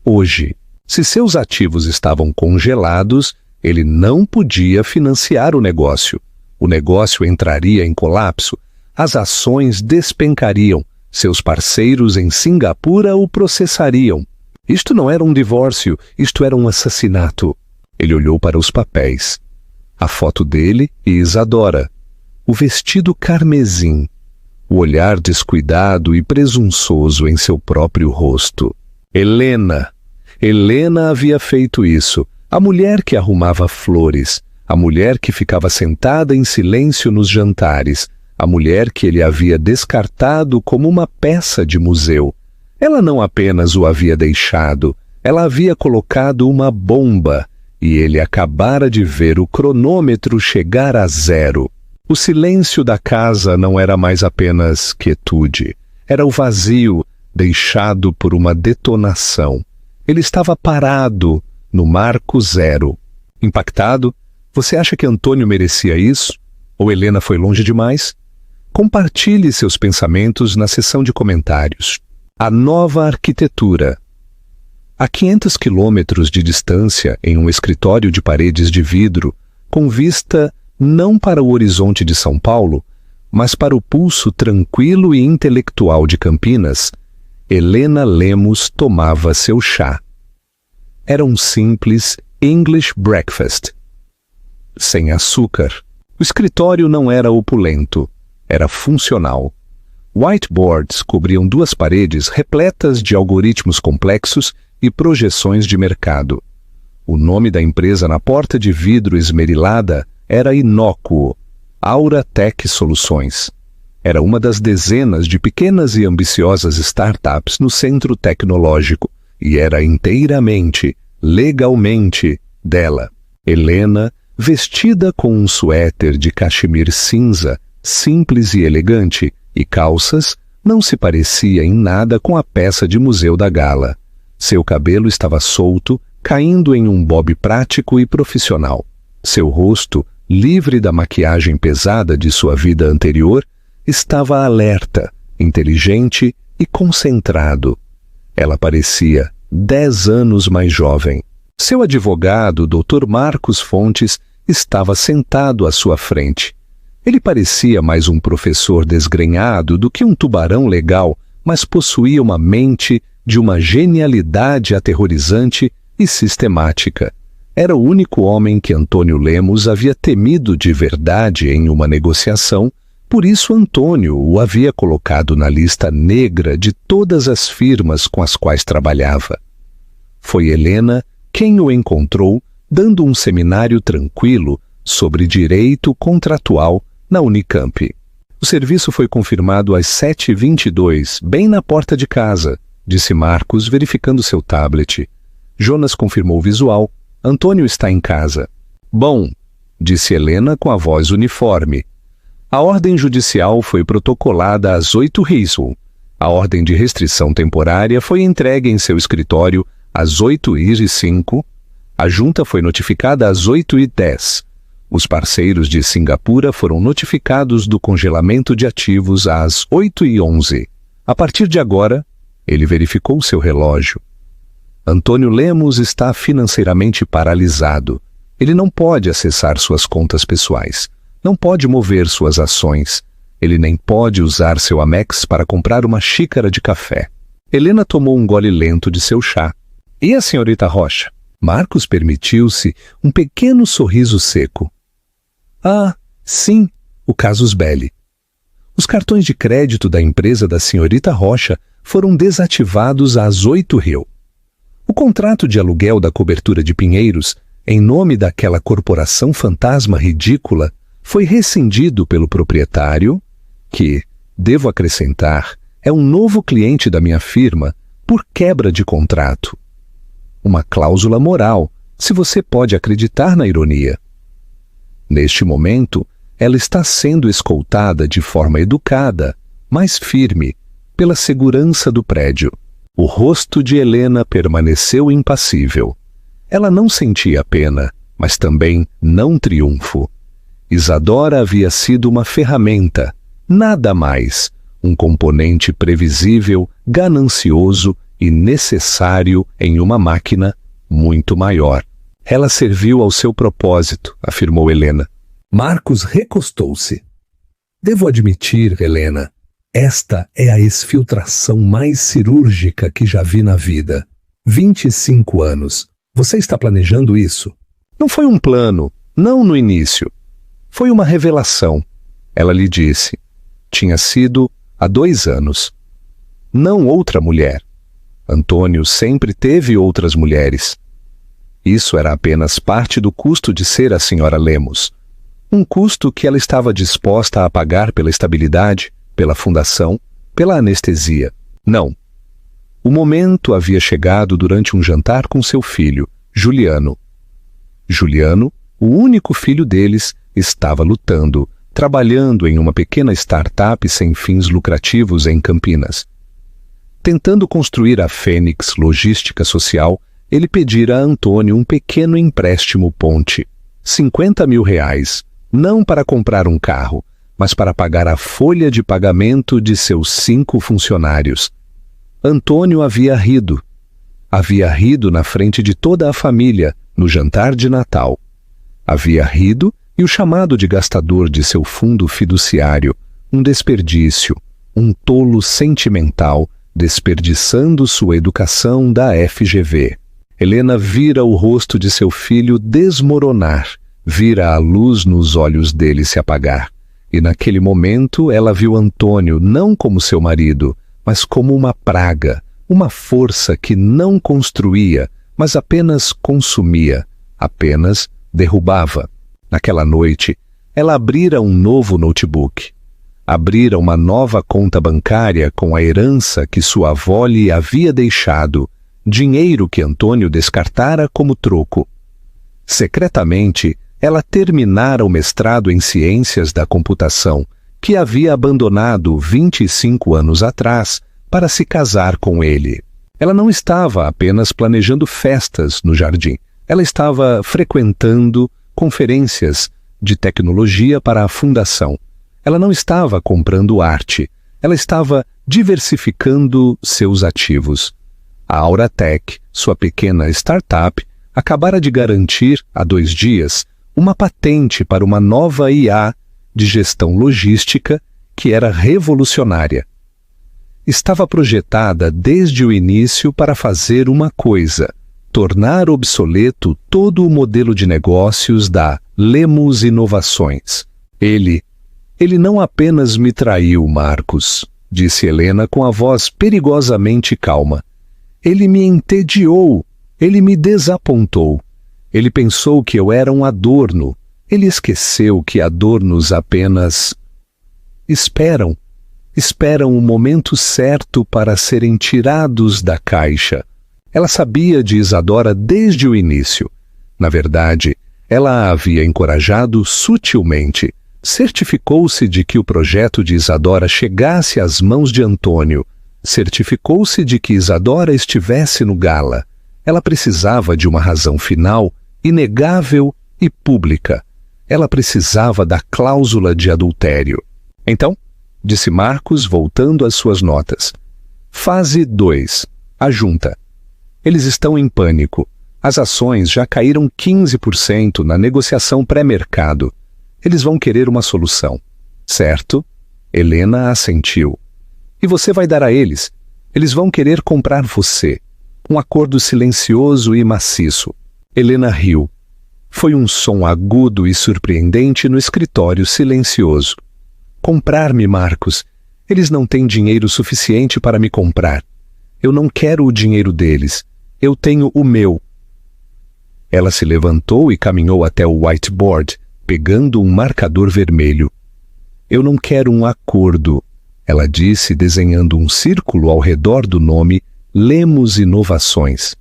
Hoje, se seus ativos estavam congelados, ele não podia financiar o negócio. O negócio entraria em colapso, as ações despencariam, seus parceiros em Singapura o processariam. Isto não era um divórcio, isto era um assassinato. Ele olhou para os papéis. A foto dele e Isadora. O vestido carmesim. O olhar descuidado e presunçoso em seu próprio rosto. Helena. Helena havia feito isso. A mulher que arrumava flores. A mulher que ficava sentada em silêncio nos jantares. A mulher que ele havia descartado como uma peça de museu. Ela não apenas o havia deixado, ela havia colocado uma bomba, e ele acabara de ver o cronômetro chegar a 0. O silêncio da casa não era mais apenas quietude, era o vazio deixado por uma detonação. Ele estava parado no marco 0. Impactado? Você acha que Antônio merecia isso? Ou Helena foi longe demais? Compartilhe seus pensamentos na seção de comentários. A nova arquitetura. A 500 quilômetros de distância, em um escritório de paredes de vidro, com vista não para o horizonte de São Paulo, mas para o pulso tranquilo e intelectual de Campinas, Helena Lemos tomava seu chá. Era um simples English breakfast. Sem açúcar. O escritório não era opulento, era funcional. Whiteboards cobriam 2 paredes repletas de algoritmos complexos e projeções de mercado. O nome da empresa na porta de vidro esmerilada era inócuo, Aura Tech Soluções. Era uma das dezenas de pequenas e ambiciosas startups no centro tecnológico e era inteiramente, legalmente, dela. Helena, vestida com um suéter de cachemir cinza, simples e elegante, e calças, não se parecia em nada com a peça de museu da gala. Seu cabelo estava solto, caindo em um bob prático e profissional. Seu rosto, livre da maquiagem pesada de sua vida anterior, estava alerta, inteligente e concentrado. Ela parecia 10 anos mais jovem. Seu advogado, Dr. Marcos Fontes, estava sentado à sua frente. Ele parecia mais um professor desgrenhado do que um tubarão legal, mas possuía uma mente de uma genialidade aterrorizante e sistemática. Era o único homem que Antônio Lemos havia temido de verdade em uma negociação, por isso Antônio o havia colocado na lista negra de todas as firmas com as quais trabalhava. Foi Helena quem o encontrou dando um seminário tranquilo sobre direito contratual na Unicamp. O serviço foi confirmado às 7h22, bem na porta de casa, disse Marcos, verificando seu tablet. Jonas confirmou o visual. Antônio está em casa. Bom, disse Helena com a voz uniforme. A ordem judicial foi protocolada às 8h. A ordem de restrição temporária foi entregue em seu escritório às 8h05. A junta foi notificada às 8h10. Os parceiros de Singapura foram notificados do congelamento de ativos às 8h11. A partir de agora, ele verificou seu relógio. Antônio Lemos está financeiramente paralisado. Ele não pode acessar suas contas pessoais. Não pode mover suas ações. Ele nem pode usar seu Amex para comprar uma xícara de café. Helena tomou um gole lento de seu chá. E a senhorita Rocha? Marcos permitiu-se um pequeno sorriso seco. Ah, sim, o casus belli. Os cartões de crédito da empresa da senhorita Rocha foram desativados às 8h. O contrato de aluguel da cobertura de Pinheiros, em nome daquela corporação fantasma ridícula, foi rescindido pelo proprietário, que, devo acrescentar, é um novo cliente da minha firma, por quebra de contrato. Uma cláusula moral, se você pode acreditar na ironia. Neste momento, ela está sendo escoltada de forma educada, mais firme, pela segurança do prédio. O rosto de Helena permaneceu impassível. Ela não sentia pena, mas também não triunfo. Isadora havia sido uma ferramenta, nada mais, um componente previsível, ganancioso e necessário em uma máquina muito maior. Ela serviu ao seu propósito, afirmou Helena. Marcos recostou-se. Devo admitir, Helena, esta é a exfiltração mais cirúrgica que já vi na vida. 25 anos. Você está planejando isso? Não foi um plano, não no início. Foi uma revelação. Ela lhe disse. Tinha sido há 2 anos. Não outra mulher. Antônio sempre teve outras mulheres. Isso era apenas parte do custo de ser a senhora Lemos. Um custo que ela estava disposta a pagar pela estabilidade, pela fundação, pela anestesia. Não. O momento havia chegado durante um jantar com seu filho, Juliano. Juliano, o único filho deles, estava lutando, trabalhando em uma pequena startup sem fins lucrativos em Campinas. Tentando construir a Fênix Logística Social, ele pedira a Antônio um pequeno empréstimo ponte, R$ 50.000, não para comprar um carro, mas para pagar a folha de pagamento de seus 5 funcionários. Antônio havia rido. Havia rido na frente de toda a família, no jantar de Natal. Havia rido e o chamado de gastador de seu fundo fiduciário, um desperdício, um tolo sentimental, desperdiçando sua educação da FGV. Helena vira o rosto de seu filho desmoronar, vira a luz nos olhos dele se apagar. E naquele momento ela viu Antônio não como seu marido, mas como uma praga, uma força que não construía, mas apenas consumia, apenas derrubava. Naquela noite, ela abrira um novo notebook. Abrira uma nova conta bancária com a herança que sua avó lhe havia deixado, dinheiro que Antônio descartara como troco. Secretamente, ela terminara o mestrado em Ciências da Computação, que havia abandonado 25 anos atrás para se casar com ele. Ela não estava apenas planejando festas no jardim. Ela estava frequentando conferências de tecnologia para a fundação. Ela não estava comprando arte. Ela estava diversificando seus ativos. A Auratech, sua pequena startup, acabara de garantir, há 2 dias, uma patente para uma nova IA de gestão logística que era revolucionária. Estava projetada desde o início para fazer uma coisa: tornar obsoleto todo o modelo de negócios da Lemos Inovações. Ele não apenas me traiu, Marcos, disse Helena com a voz perigosamente calma. Ele me entediou, ele me desapontou. Ele pensou que eu era um adorno. Ele esqueceu que adornos apenas esperam o momento certo para serem tirados da caixa. Ela sabia de Isadora desde o início. Na verdade, ela a havia encorajado sutilmente. Certificou-se de que o projeto de Isadora chegasse às mãos de Antônio. Certificou-se de que Isadora estivesse no gala. Ela precisava de uma razão final, inegável e pública. Ela precisava da cláusula de adultério. Então, disse Marcos, voltando às suas notas. Fase 2. A junta. Eles estão em pânico. As ações já caíram 15% na negociação pré-mercado. Eles vão querer uma solução. Certo? Helena assentiu. E você vai dar a eles? Eles vão querer comprar você. Um acordo silencioso e maciço. Helena riu. Foi um som agudo e surpreendente no escritório silencioso. Comprar-me, Marcos. Eles não têm dinheiro suficiente para me comprar. Eu não quero o dinheiro deles. Eu tenho o meu. Ela se levantou e caminhou até o whiteboard, pegando um marcador vermelho. Eu não quero um acordo, ela disse, desenhando um círculo ao redor do nome Lemos Inovações.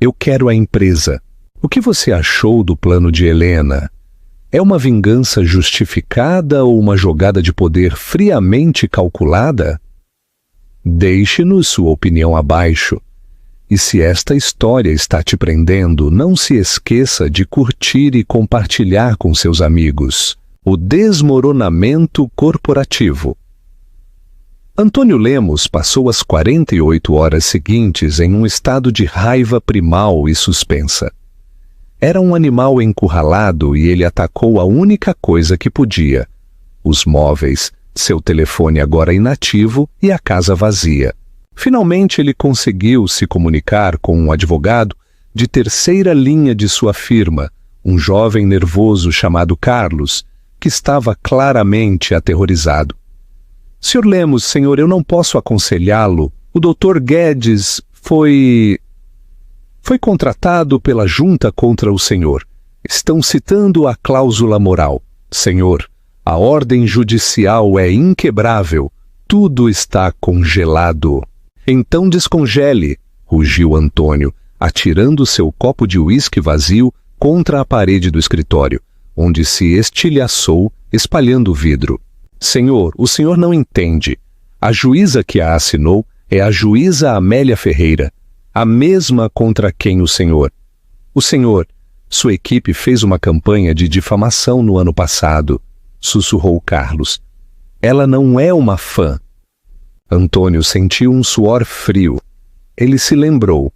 Eu quero a empresa. O que você achou do plano de Helena? É uma vingança justificada ou uma jogada de poder friamente calculada? Deixe-nos sua opinião abaixo. E se esta história está te prendendo, não se esqueça de curtir e compartilhar com seus amigos. O desmoronamento corporativo. Antônio Lemos passou as 48 horas seguintes em um estado de raiva primal e suspensa. Era um animal encurralado e ele atacou a única coisa que podia: os móveis, seu telefone agora inativo e a casa vazia. Finalmente ele conseguiu se comunicar com um advogado de terceira linha de sua firma, um jovem nervoso chamado Carlos, que estava claramente aterrorizado. Sr. Lemos, senhor, eu não posso aconselhá-lo. O Dr. Guedes foi contratado pela junta contra o senhor. Estão citando a cláusula moral. Senhor, a ordem judicial é inquebrável. Tudo está congelado. Então descongele, rugiu Antônio, atirando seu copo de uísque vazio contra a parede do escritório, onde se estilhaçou, espalhando o vidro. Senhor, o senhor não entende. A juíza que a assinou é a juíza Amélia Ferreira, a mesma contra quem o senhor, sua equipe fez uma campanha de difamação no ano passado, sussurrou Carlos. Ela não é uma fã. Antônio sentiu um suor frio. Ele se lembrou.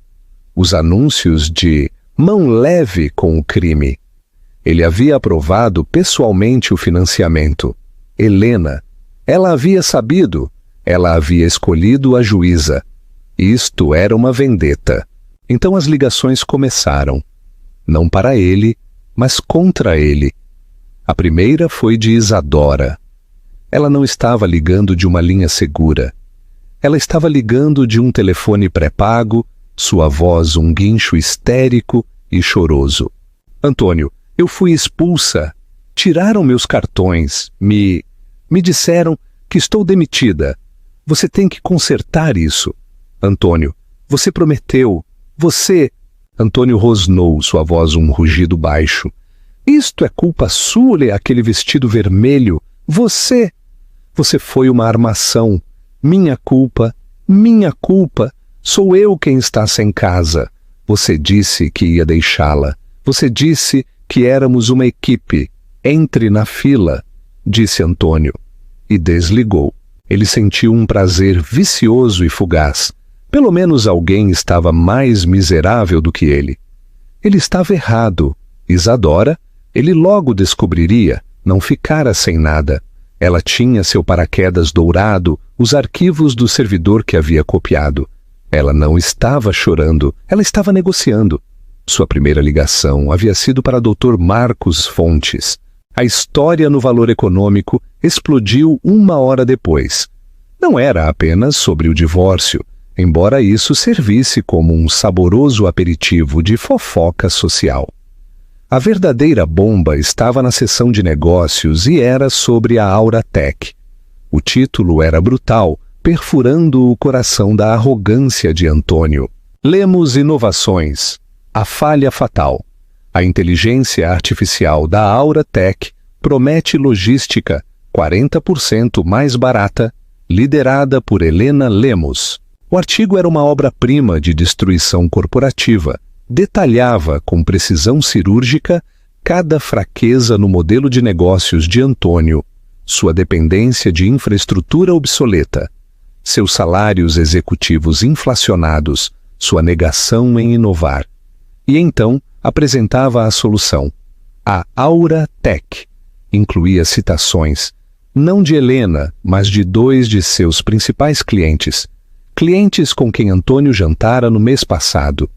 Os anúncios de mão leve com o crime. Ele havia aprovado pessoalmente o financiamento. Helena, ela havia sabido, ela havia escolhido a juíza. Isto era uma vendetta. Então as ligações começaram. Não para ele, mas contra ele. A primeira foi de Isadora. Ela não estava ligando de uma linha segura. Ela estava ligando de um telefone pré-pago, sua voz um guincho histérico e choroso. Antônio, eu fui expulsa. Tiraram meus cartões. Me disseram que estou demitida. Você tem que consertar isso. Antônio, você prometeu. Você... Antônio rosnou, sua voz um rugido baixo. Isto é culpa sua, aquele vestido vermelho. Você foi uma armação. Minha culpa. Sou eu quem está sem casa. Você disse que ia deixá-la. Você disse que éramos uma equipe. Entre na fila, disse Antônio. E desligou. Ele sentiu um prazer vicioso e fugaz. Pelo menos alguém estava mais miserável do que ele. Ele estava errado. Isadora, ele logo descobriria, não ficara sem nada. Ela tinha seu paraquedas dourado, os arquivos do servidor que havia copiado. Ela não estava chorando, ela estava negociando. Sua primeira ligação havia sido para Dr. Marcos Fontes. A história no Valor Econômico explodiu 1 hora depois. Não era apenas sobre o divórcio, embora isso servisse como um saboroso aperitivo de fofoca social. A verdadeira bomba estava na seção de negócios e era sobre a Auratec. O título era brutal, perfurando o coração da arrogância de Antônio. Lemos Inovações. A falha fatal. A inteligência artificial da Auratec promete logística 40% mais barata, liderada por Helena Lemos. O artigo era uma obra-prima de destruição corporativa. Detalhava com precisão cirúrgica cada fraqueza no modelo de negócios de Antônio, sua dependência de infraestrutura obsoleta, seus salários executivos inflacionados, sua negação em inovar. E então apresentava a solução. A Auratec incluía citações, não de Helena, mas de 2 de seus principais clientes com quem Antônio jantara no mês passado,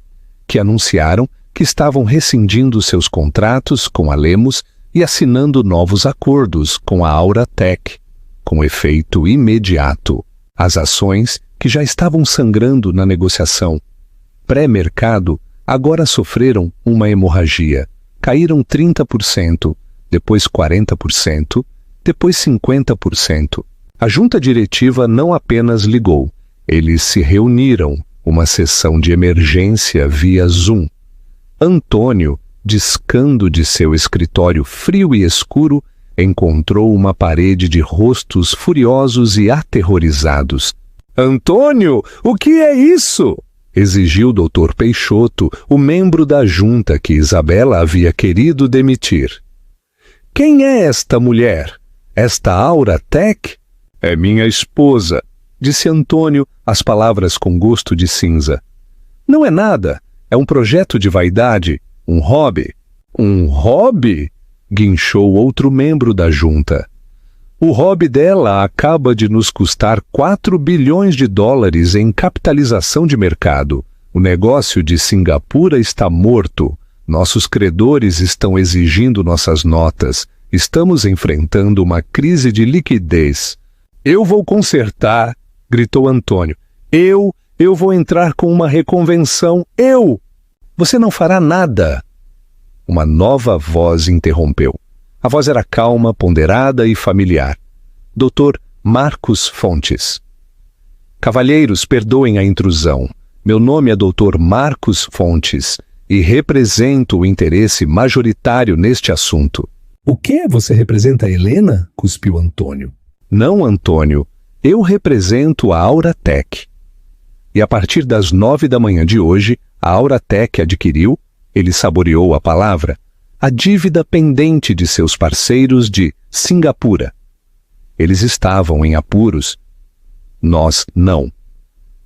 que anunciaram que estavam rescindindo seus contratos com a Lemos e assinando novos acordos com a Auratec, com efeito imediato. As ações, que já estavam sangrando na negociação pré-mercado, agora sofreram uma hemorragia. Caíram 30%, depois 40%, depois 50%. A junta diretiva não apenas ligou, eles se reuniram, uma sessão de emergência via Zoom. Antônio, discando de seu escritório frio e escuro, encontrou uma parede de rostos furiosos e aterrorizados. «Antônio, o que é isso?» exigiu o Dr. Peixoto, o membro da junta que Isabela havia querido demitir. «Quem é esta mulher? Esta Aura Tech?» «É minha esposa», disse Antônio, as palavras com gosto de cinza. «Não é nada, é um projeto de vaidade, um hobby.» «Um hobby?» guinchou outro membro da junta. «O hobby dela acaba de nos custar 4 bilhões de dólares em capitalização de mercado. O negócio de Singapura está morto. Nossos credores estão exigindo nossas notas. Estamos enfrentando uma crise de liquidez.» «Eu vou consertar», gritou Antônio. Eu vou entrar com uma reconvenção. Eu! Você não fará nada!» Uma nova voz interrompeu. A voz era calma, ponderada e familiar. Dr. Marcos Fontes. «Cavalheiros, perdoem a intrusão. Meu nome é Dr. Marcos Fontes e represento o interesse majoritário neste assunto.» «O quê? Você representa a Helena?» cuspiu Antônio. «Não, Antônio. Eu represento a Aura Tech. E a partir das 9 da manhã de hoje, a Aura Tech adquiriu, ele saboreou a palavra, a dívida pendente de seus parceiros de Singapura. Eles estavam em apuros. Nós não.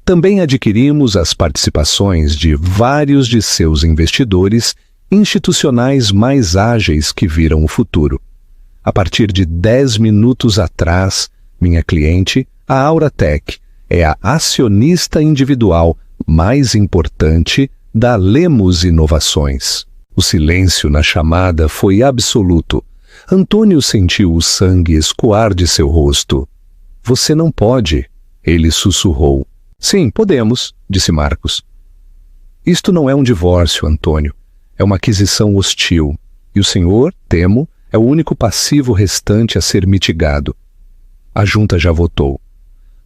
Também adquirimos as participações de vários de seus investidores institucionais mais ágeis que viram o futuro. A partir de 10 minutos atrás, minha cliente, a Aura Tech, é a acionista individual mais importante da Lemos Inovações. O silêncio na chamada foi absoluto. Antônio sentiu o sangue escoar de seu rosto. «Você não pode», ele sussurrou. «Sim, podemos», disse Marcos. «Isto não é um divórcio, Antônio. É uma aquisição hostil. E o senhor, temo, é o único passivo restante a ser mitigado. A junta já votou.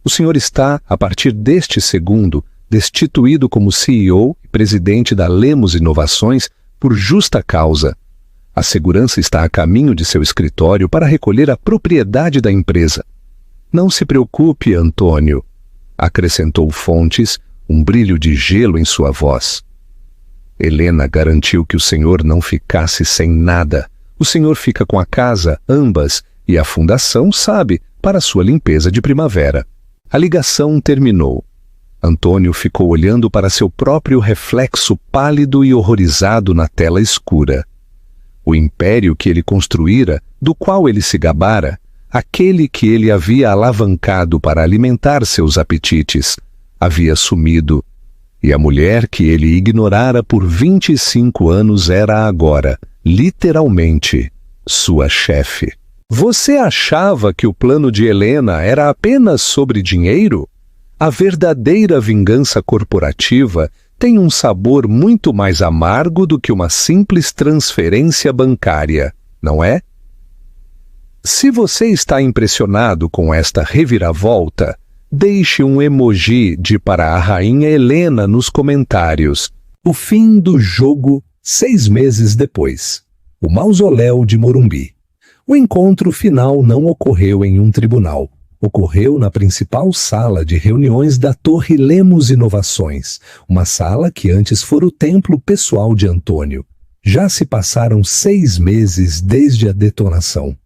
O senhor está, a partir deste segundo, destituído como CEO e presidente da Lemos Inovações por justa causa. A segurança está a caminho de seu escritório para recolher a propriedade da empresa. Não se preocupe, Antônio», acrescentou Fontes, um brilho de gelo em sua voz. «Helena garantiu que o senhor não ficasse sem nada. O senhor fica com a casa, ambas, e a fundação, sabe, para sua limpeza de primavera.» A ligação terminou. Antônio ficou olhando para seu próprio reflexo pálido e horrorizado na tela escura. O império que ele construíra, do qual ele se gabara, aquele que ele havia alavancado para alimentar seus apetites, havia sumido, e a mulher que ele ignorara por 25 anos era agora, literalmente, sua chefe. «Você achava que o plano de Helena era apenas sobre dinheiro? A verdadeira vingança corporativa tem um sabor muito mais amargo do que uma simples transferência bancária, não é? Se você está impressionado com esta reviravolta, deixe um emoji de para a rainha Helena nos comentários.» O fim do jogo, 6 meses depois. O mausoléu de Morumbi. O encontro final não ocorreu em um tribunal. Ocorreu na principal sala de reuniões da Torre Lemos Inovações, uma sala que antes fora o templo pessoal de Antônio. Já se passaram 6 meses desde a detonação.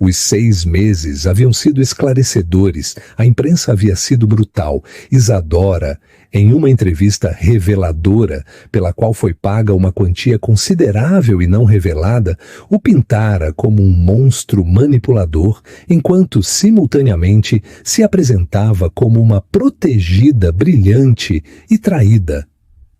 Os 6 meses haviam sido esclarecedores, a imprensa havia sido brutal. Isadora, em uma entrevista reveladora, pela qual foi paga uma quantia considerável e não revelada, o pintara como um monstro manipulador, enquanto, simultaneamente, se apresentava como uma protegida brilhante e traída.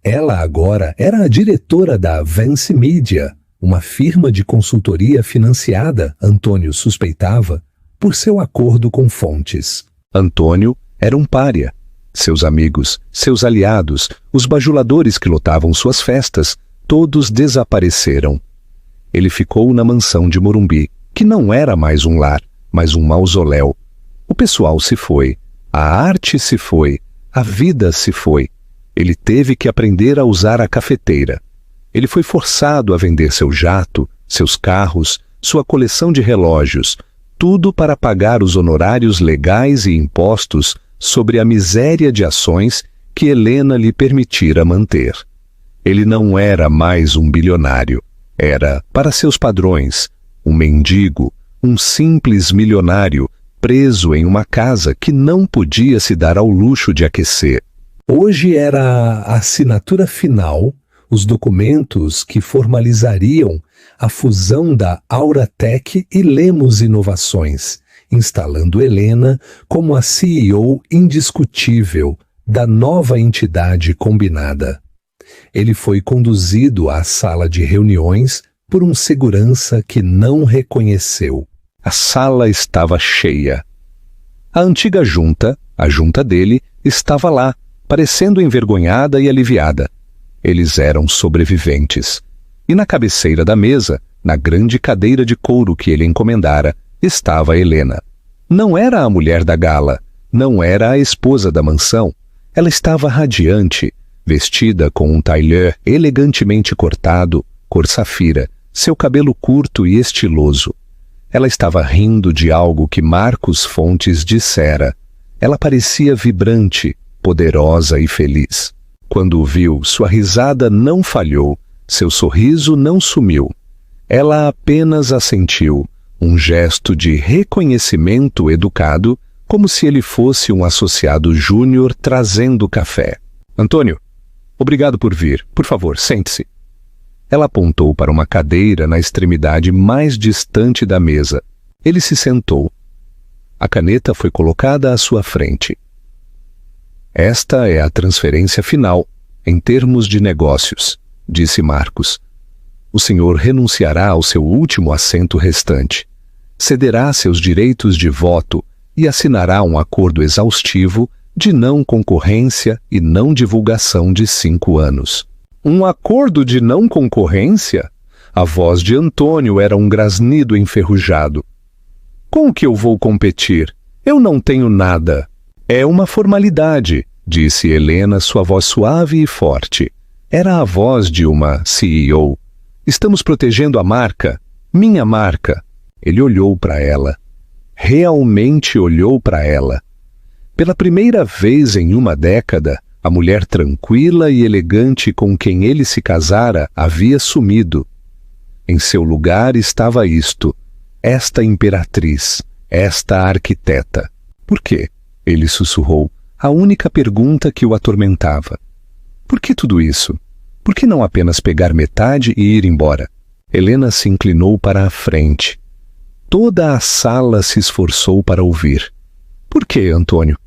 Ela agora era a diretora da Vance Media, uma firma de consultoria financiada, Antônio suspeitava, por seu acordo com Fontes. Antônio era um pária. Seus amigos, seus aliados, os bajuladores que lotavam suas festas, todos desapareceram. Ele ficou na mansão de Morumbi, que não era mais um lar, mas um mausoléu. O pessoal se foi, a arte se foi, a vida se foi. Ele teve que aprender a usar a cafeteira. Ele foi forçado a vender seu jato, seus carros, sua coleção de relógios, tudo para pagar os honorários legais e impostos sobre a miséria de ações que Helena lhe permitira manter. Ele não era mais um bilionário. Era, para seus padrões, um mendigo, um simples milionário preso em uma casa que não podia se dar ao luxo de aquecer. Hoje era a assinatura final, os documentos que formalizariam a fusão da Auratech e Lemos Inovações, instalando Helena como a CEO indiscutível da nova entidade combinada. Ele foi conduzido à sala de reuniões por um segurança que não reconheceu. A sala estava cheia. A antiga junta, a junta dele, estava lá, parecendo envergonhada e aliviada. Eles eram sobreviventes. E na cabeceira da mesa, na grande cadeira de couro que ele encomendara, estava Helena. Não era a mulher da gala, não era a esposa da mansão. Ela estava radiante, vestida com um tailleur elegantemente cortado, cor safira, seu cabelo curto e estiloso. Ela estava rindo de algo que Marcos Fontes dissera. Ela parecia vibrante, poderosa e feliz. Quando o viu, sua risada não falhou, seu sorriso não sumiu. Ela apenas assentiu, um gesto de reconhecimento educado, como se ele fosse um associado júnior trazendo café. Antônio, obrigado por vir. Por favor, sente-se. Ela apontou para uma cadeira na extremidade mais distante da mesa. Ele se sentou. A caneta foi colocada à sua frente. Esta é a transferência final, em termos de negócios, disse Marcos. O senhor renunciará ao seu último assento restante, cederá seus direitos de voto e assinará um acordo exaustivo de não concorrência e não divulgação de 5 anos. Um acordo de não concorrência? A voz de Antônio era um grasnido enferrujado. Com o que eu vou competir? Eu não tenho nada. É uma formalidade, disse Helena, sua voz suave e forte. Era a voz de uma CEO. Estamos protegendo a marca, minha marca. Ele olhou para ela. Realmente olhou para ela. Pela primeira vez em uma década, a mulher tranquila e elegante com quem ele se casara havia sumido. Em seu lugar estava isto, esta imperatriz, esta arquiteta. Por quê? Ele sussurrou, a única pergunta que o atormentava. Por que tudo isso? Por que não apenas pegar metade e ir embora? Helena se inclinou para a frente. Toda a sala se esforçou para ouvir. Por que, Antônio?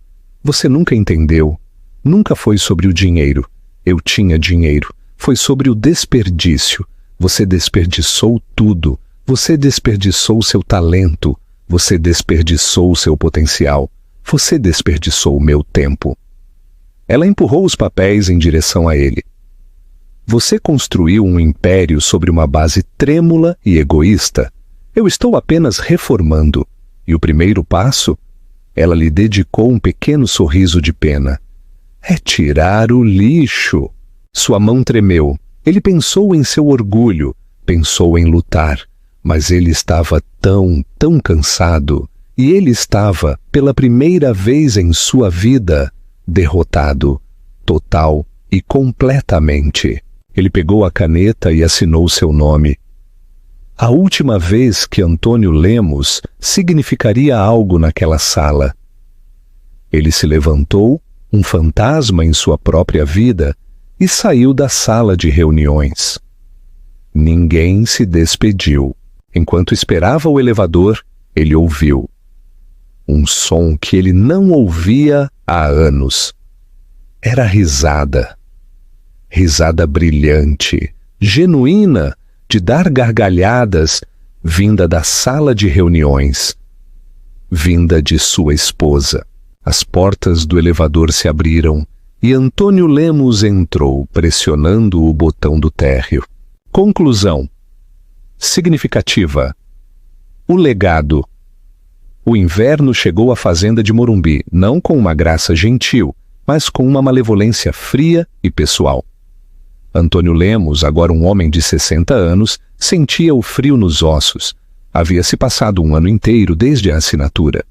Você nunca entendeu. Nunca foi sobre o dinheiro. Eu tinha dinheiro. Foi sobre o desperdício. Você desperdiçou tudo. Você desperdiçou seu talento. Você desperdiçou seu potencial. Você desperdiçou meu tempo. Ela empurrou os papéis em direção a ele. Você construiu um império sobre uma base trêmula e egoísta. Eu estou apenas reformando. E o primeiro passo? Ela lhe dedicou um pequeno sorriso de pena. É tirar o lixo. Sua mão tremeu. Ele pensou em seu orgulho, pensou em lutar, mas ele estava tão cansado, e ele estava, pela primeira vez em sua vida, derrotado, total e completamente. Ele pegou a caneta e assinou seu nome. A última vez que Antônio Lemos significaria algo naquela sala. Ele se levantou, um fantasma em sua própria vida, e saiu da sala de reuniões. Ninguém se despediu. Enquanto esperava o elevador, ele ouviu um som que ele não ouvia há anos. Era risada. Risada brilhante, genuína, de dar gargalhadas, vinda da sala de reuniões, vinda de sua esposa. As portas do elevador se abriram e Antônio Lemos entrou, pressionando o botão do térreo. Conclusão. Significativa. O legado. O inverno chegou à fazenda de Morumbi, não com uma graça gentil, mas com uma malevolência fria e pessoal. Antônio Lemos, agora um homem de 60 anos, sentia o frio nos ossos. Havia-se passado um ano inteiro desde a assinatura.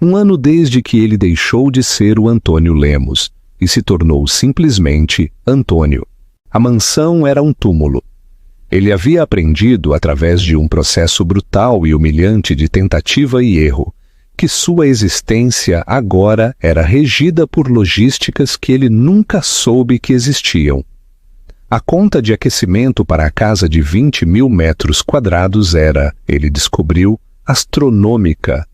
Um ano desde que ele deixou de ser o Antônio Lemos e se tornou simplesmente Antônio. A mansão era um túmulo. Ele havia aprendido, através de um processo brutal e humilhante de tentativa e erro, que sua existência agora era regida por logísticas que ele nunca soube que existiam. A conta de aquecimento para a casa de 20.000 metros quadrados era, ele descobriu, astronômica.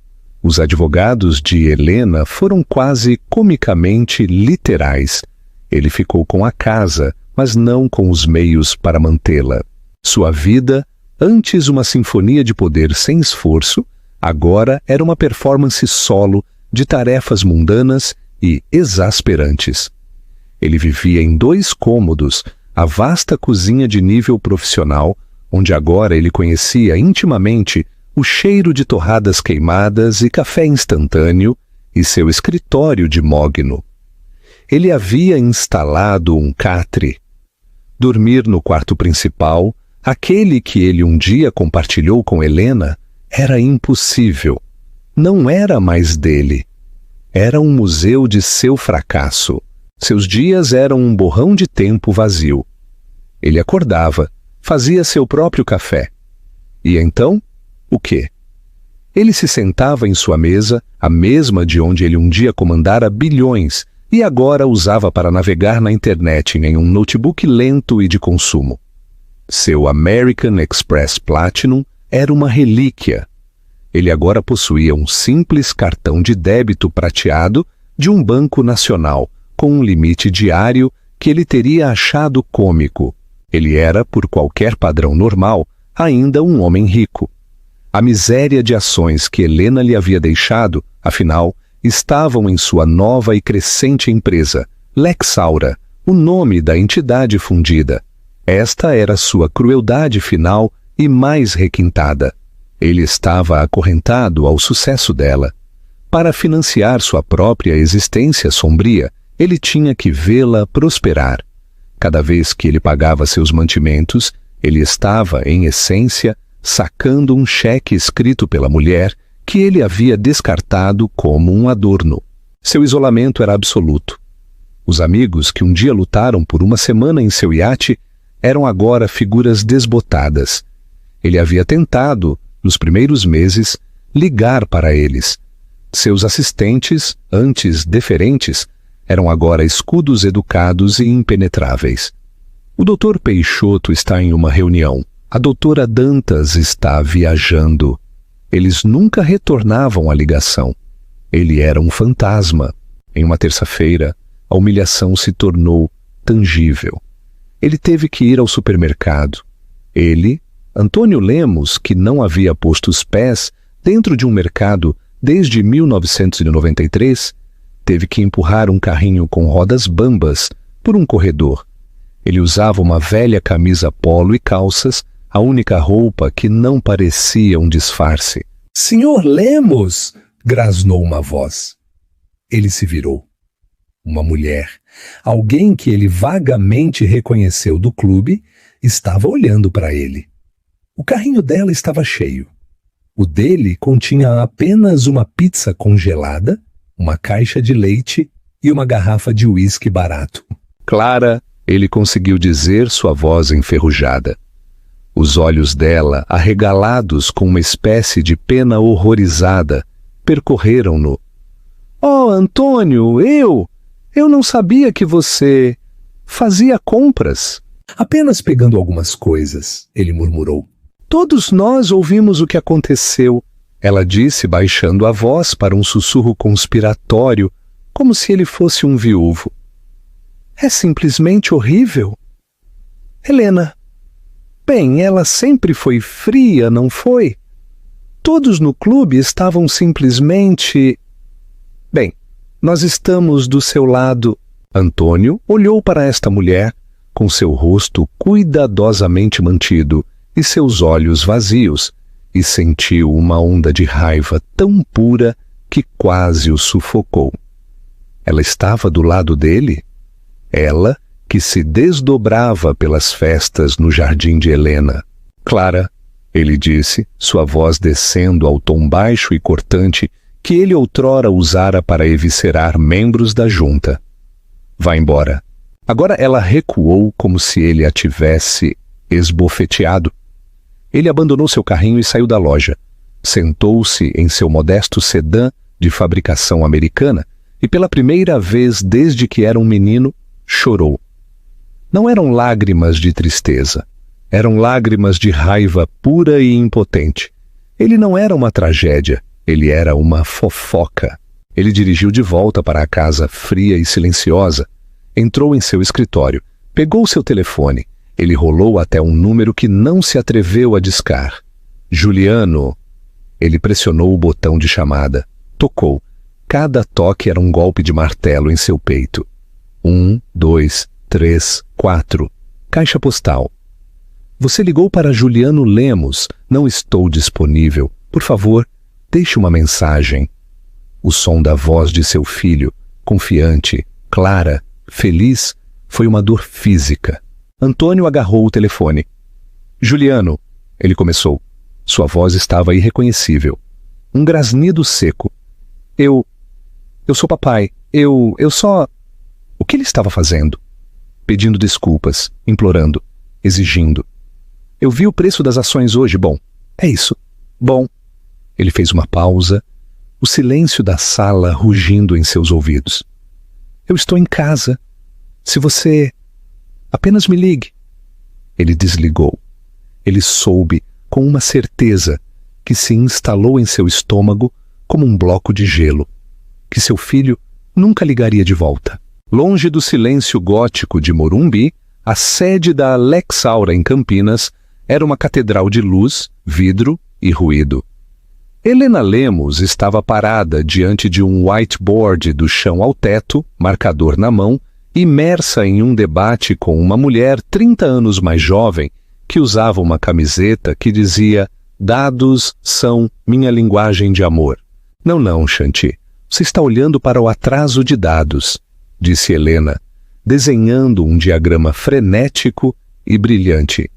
Os advogados de Helena foram quase comicamente literais. Ele ficou com a casa, mas não com os meios para mantê-la. Sua vida, antes uma sinfonia de poder sem esforço, agora era uma performance solo de tarefas mundanas e exasperantes. Ele vivia em 2 cômodos, a vasta cozinha de nível profissional, onde agora ele conhecia intimamente o cheiro de torradas queimadas e café instantâneo, e seu escritório de mogno. Ele havia instalado um catre. Dormir no quarto principal, aquele que ele um dia compartilhou com Helena, era impossível. Não era mais dele. Era um museu de seu fracasso. Seus dias eram um borrão de tempo vazio. Ele acordava, fazia seu próprio café. E então, o quê? Ele se sentava em sua mesa, a mesma de onde ele um dia comandara bilhões, e agora usava para navegar na internet em um notebook lento e de consumo. Seu American Express Platinum era uma relíquia. Ele agora possuía um simples cartão de débito prateado de um banco nacional, com um limite diário que ele teria achado cômico. Ele era, por qualquer padrão normal, ainda um homem rico. A miséria de ações que Helena lhe havia deixado, afinal, estavam em sua nova e crescente empresa, Lexaura, o nome da entidade fundida. Esta era sua crueldade final e mais requintada. Ele estava acorrentado ao sucesso dela. Para financiar sua própria existência sombria, ele tinha que vê-la prosperar. Cada vez que ele pagava seus mantimentos, ele estava, em essência, sacando um cheque escrito pela mulher que ele havia descartado como um adorno. Seu isolamento era absoluto. Os amigos que um dia lutaram por uma semana em seu iate eram agora figuras desbotadas. Ele havia tentado, nos primeiros meses, ligar para eles. Seus assistentes, antes deferentes, eram agora escudos educados e impenetráveis. O Dr. Peixoto está em uma reunião. A doutora Dantas está viajando. Eles nunca retornavam à ligação. Ele era um fantasma. Em uma terça-feira, a humilhação se tornou tangível. Ele teve que ir ao supermercado. Ele, Antônio Lemos, que não havia posto os pés dentro de um mercado desde 1993, teve que empurrar um carrinho com rodas bambas por um corredor. Ele usava uma velha camisa polo e calças, a única roupa que não parecia um disfarce. Senhor Lemos! Grasnou uma voz. Ele se virou. Uma mulher, alguém que ele vagamente reconheceu do clube, estava olhando para ele. O carrinho dela estava cheio. O dele continha apenas uma pizza congelada, uma caixa de leite e uma garrafa de uísque barato. Clara, ele conseguiu dizer, sua voz enferrujada. Os olhos dela, arregalados com uma espécie de pena horrorizada, percorreram-no. Oh, Antônio, eu não sabia que você fazia compras. Apenas pegando algumas coisas, ele murmurou. Todos nós ouvimos o que aconteceu, ela disse, baixando a voz para um sussurro conspiratório, como se ele fosse um viúvo. É simplesmente horrível. Helena. Bem, ela sempre foi fria, não foi? Todos no clube estavam simplesmente... Bem, nós estamos do seu lado. Antônio olhou para esta mulher, com seu rosto cuidadosamente mantido e seus olhos vazios, e sentiu uma onda de raiva tão pura que quase o sufocou. Ela estava do lado dele? Ela, que se desdobrava pelas festas no jardim de Helena. Clara, ele disse, sua voz descendo ao tom baixo e cortante que ele outrora usara para eviscerar membros da junta. Vá embora. Agora ela recuou como se ele a tivesse esbofeteado. Ele abandonou seu carrinho e saiu da loja. Sentou-se em seu modesto sedã de fabricação americana e pela primeira vez desde que era um menino, chorou. Não eram lágrimas de tristeza. Eram lágrimas de raiva pura e impotente. Ele não era uma tragédia, ele era uma fofoca. Ele dirigiu de volta para a casa fria e silenciosa. Entrou em seu escritório, pegou seu telefone. Ele rolou até um número que não se atreveu a discar. Juliano. Ele pressionou o botão de chamada. Tocou. Cada toque era um golpe de martelo em seu peito. 1, 2, 3, 4. Caixa postal. Você ligou para Juliano Lemos. Não estou disponível. Por favor, deixe uma mensagem. O som da voz de seu filho, confiante, clara, feliz, foi uma dor física. Antônio agarrou o telefone. Juliano, ele começou. Sua voz estava irreconhecível. Um grasnido seco. Eu sou papai. Eu só... O que ele estava fazendo? Pedindo desculpas, implorando, exigindo. Eu vi o preço das ações hoje. Bom, é isso. Bom. Ele fez uma pausa, o silêncio da sala rugindo em seus ouvidos. Eu estou em casa. Se você... Apenas me ligue. Ele desligou. Ele soube, com uma certeza, que se instalou em seu estômago como um bloco de gelo, que seu filho nunca ligaria de volta. Longe do silêncio gótico de Morumbi, a sede da Lexaura em Campinas era uma catedral de luz, vidro e ruído. Helena Lemos estava parada diante de um whiteboard do chão ao teto, marcador na mão, imersa em um debate com uma mulher 30 anos mais jovem que usava uma camiseta que dizia "Dados são minha linguagem de amor". Não, Shanti, você está olhando para o atraso de dados, disse Helena, desenhando um diagrama frenético e brilhante.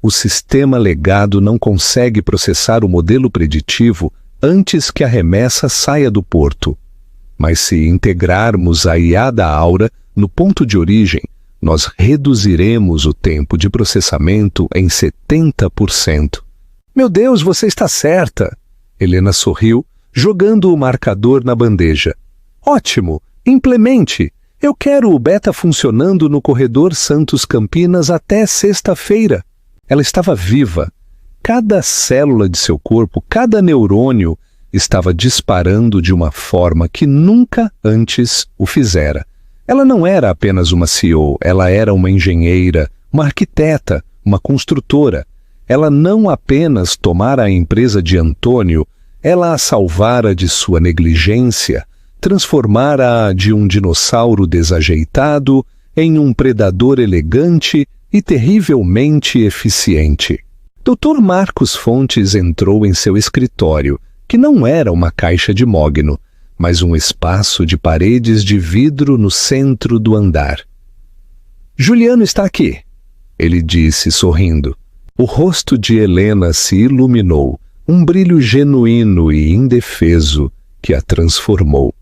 O sistema legado não consegue processar o modelo preditivo antes que a remessa saia do porto. Mas se integrarmos a IA da Aura no ponto de origem, nós reduziremos o tempo de processamento em 70%. Meu Deus, você está certa! Helena sorriu, jogando o marcador na bandeja. Ótimo! Implemente! Eu quero o beta funcionando no corredor Santos Campinas até sexta-feira. Ela estava viva. Cada célula de seu corpo, cada neurônio, estava disparando de uma forma que nunca antes o fizera. Ela não era apenas uma CEO, ela era uma engenheira, uma arquiteta, uma construtora. Ela não apenas tomara a empresa de Antônio, ela a salvara de sua negligência, transformara-a de um dinossauro desajeitado em um predador elegante e terrivelmente eficiente. Dr. Marcos Fontes entrou em seu escritório, que não era uma caixa de mogno, mas um espaço de paredes de vidro no centro do andar. Juliano está aqui, ele disse, sorrindo. O rosto de Helena se iluminou, um brilho genuíno e indefeso que a transformou.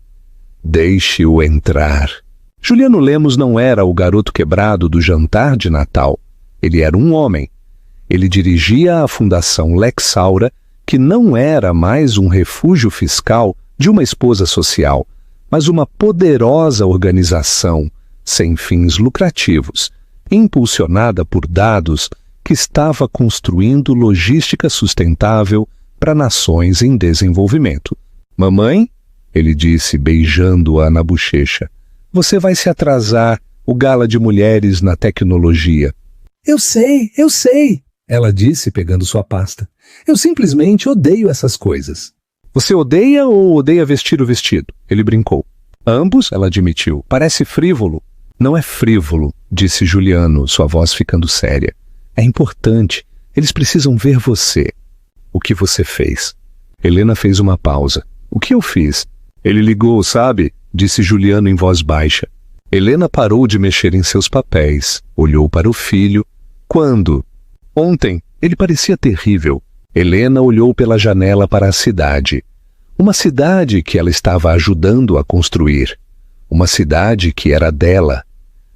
Deixe-o entrar. Juliano Lemos não era o garoto quebrado do jantar de Natal. Ele era um homem. Ele dirigia a Fundação Lexaura, que não era mais um refúgio fiscal de uma esposa social, mas uma poderosa organização sem fins lucrativos, impulsionada por dados, que estava construindo logística sustentável para nações em desenvolvimento. Mamãe, ele disse, beijando-a na bochecha, você vai se atrasar, o gala de mulheres na tecnologia. Eu sei, ela disse, pegando sua pasta. Eu simplesmente odeio essas coisas. Você odeia ou odeia vestir o vestido? Ele brincou. Ambos, ela admitiu. Parece frívolo. Não é frívolo, disse Juliano, sua voz ficando séria. É importante. Eles precisam ver você. O que você fez? Helena fez uma pausa. O que eu fiz? Ele ligou, sabe? Disse Juliano em voz baixa. Helena parou de mexer em seus papéis, olhou para o filho. Quando? Ontem. Ele parecia terrível. Helena olhou pela janela para a cidade. Uma cidade que ela estava ajudando a construir. Uma cidade que era dela.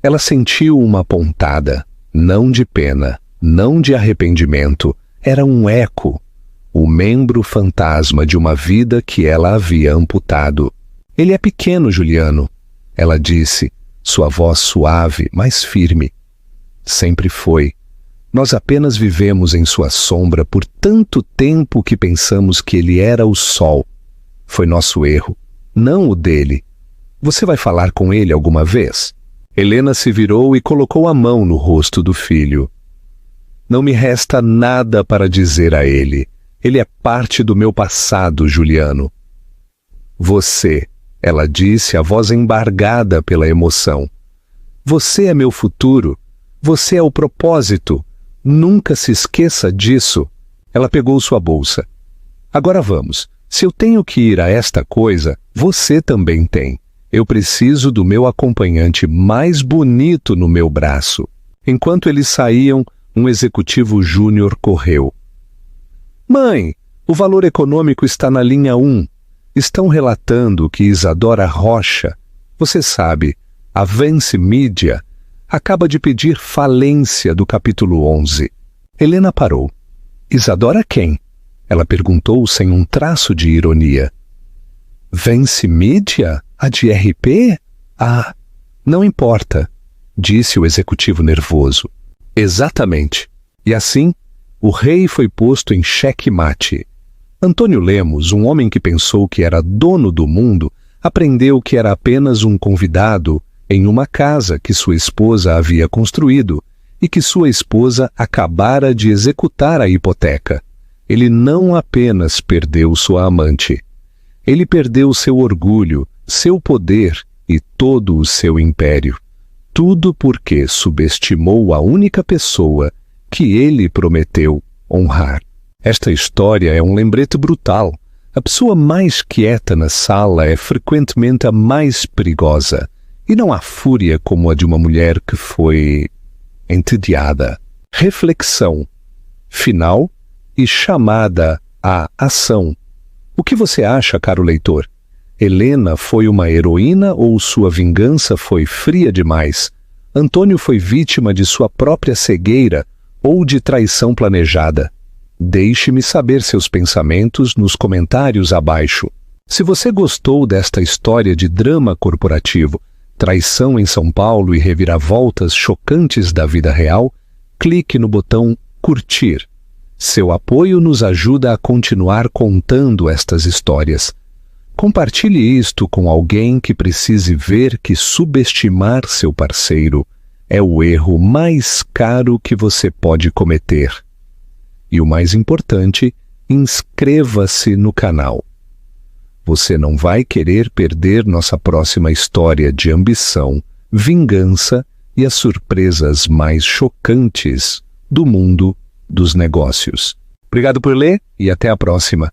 Ela sentiu uma pontada, não de pena, não de arrependimento. Era um eco, o membro fantasma de uma vida que ela havia amputado. Ele é pequeno, Juliano, ela disse, sua voz suave, mas firme. Sempre foi. Nós apenas vivemos em sua sombra por tanto tempo que pensamos que ele era o sol. Foi nosso erro, não o dele. Você vai falar com ele alguma vez? Helena se virou e colocou a mão no rosto do filho. Não me resta nada para dizer a ele. Ele é parte do meu passado, Juliano. Você, ela disse, a voz embargada pela emoção. Você é meu futuro. Você é o propósito. Nunca se esqueça disso. Ela pegou sua bolsa. Agora vamos. Se eu tenho que ir a esta coisa, você também tem. Eu preciso do meu acompanhante mais bonito no meu braço. Enquanto eles saíam, um executivo júnior correu. Mãe, o valor econômico está na linha 1. Estão relatando que Isadora Rocha, você sabe, a Vance Media, acaba de pedir falência do capítulo 11. Helena parou. Isadora quem? Ela perguntou sem um traço de ironia. Vance Media? A de RP? Ah, não importa, disse o executivo nervoso. Exatamente. E assim, o rei foi posto em xeque-mate. Antônio Lemos, um homem que pensou que era dono do mundo, aprendeu que era apenas um convidado em uma casa que sua esposa havia construído e que sua esposa acabara de executar a hipoteca. Ele não apenas perdeu sua amante. Ele perdeu seu orgulho, seu poder e todo o seu império. Tudo porque subestimou a única pessoa que ele prometeu honrar. Esta história é um lembrete brutal. A pessoa mais quieta na sala é frequentemente a mais perigosa. E não há fúria como a de uma mulher que foi entediada. Reflexão final e chamada à ação. O que você acha, caro leitor? Helena foi uma heroína ou sua vingança foi fria demais? Antônio foi vítima de sua própria cegueira ou de traição planejada? Deixe-me saber seus pensamentos nos comentários abaixo. Se você gostou desta história de drama corporativo, traição em São Paulo e reviravoltas chocantes da vida real, clique no botão curtir. Seu apoio nos ajuda a continuar contando estas histórias. Compartilhe isto com alguém que precise ver que subestimar seu parceiro é o erro mais caro que você pode cometer. E o mais importante, inscreva-se no canal. Você não vai querer perder nossa próxima história de ambição, vingança e as surpresas mais chocantes do mundo dos negócios. Obrigado por ler e até a próxima.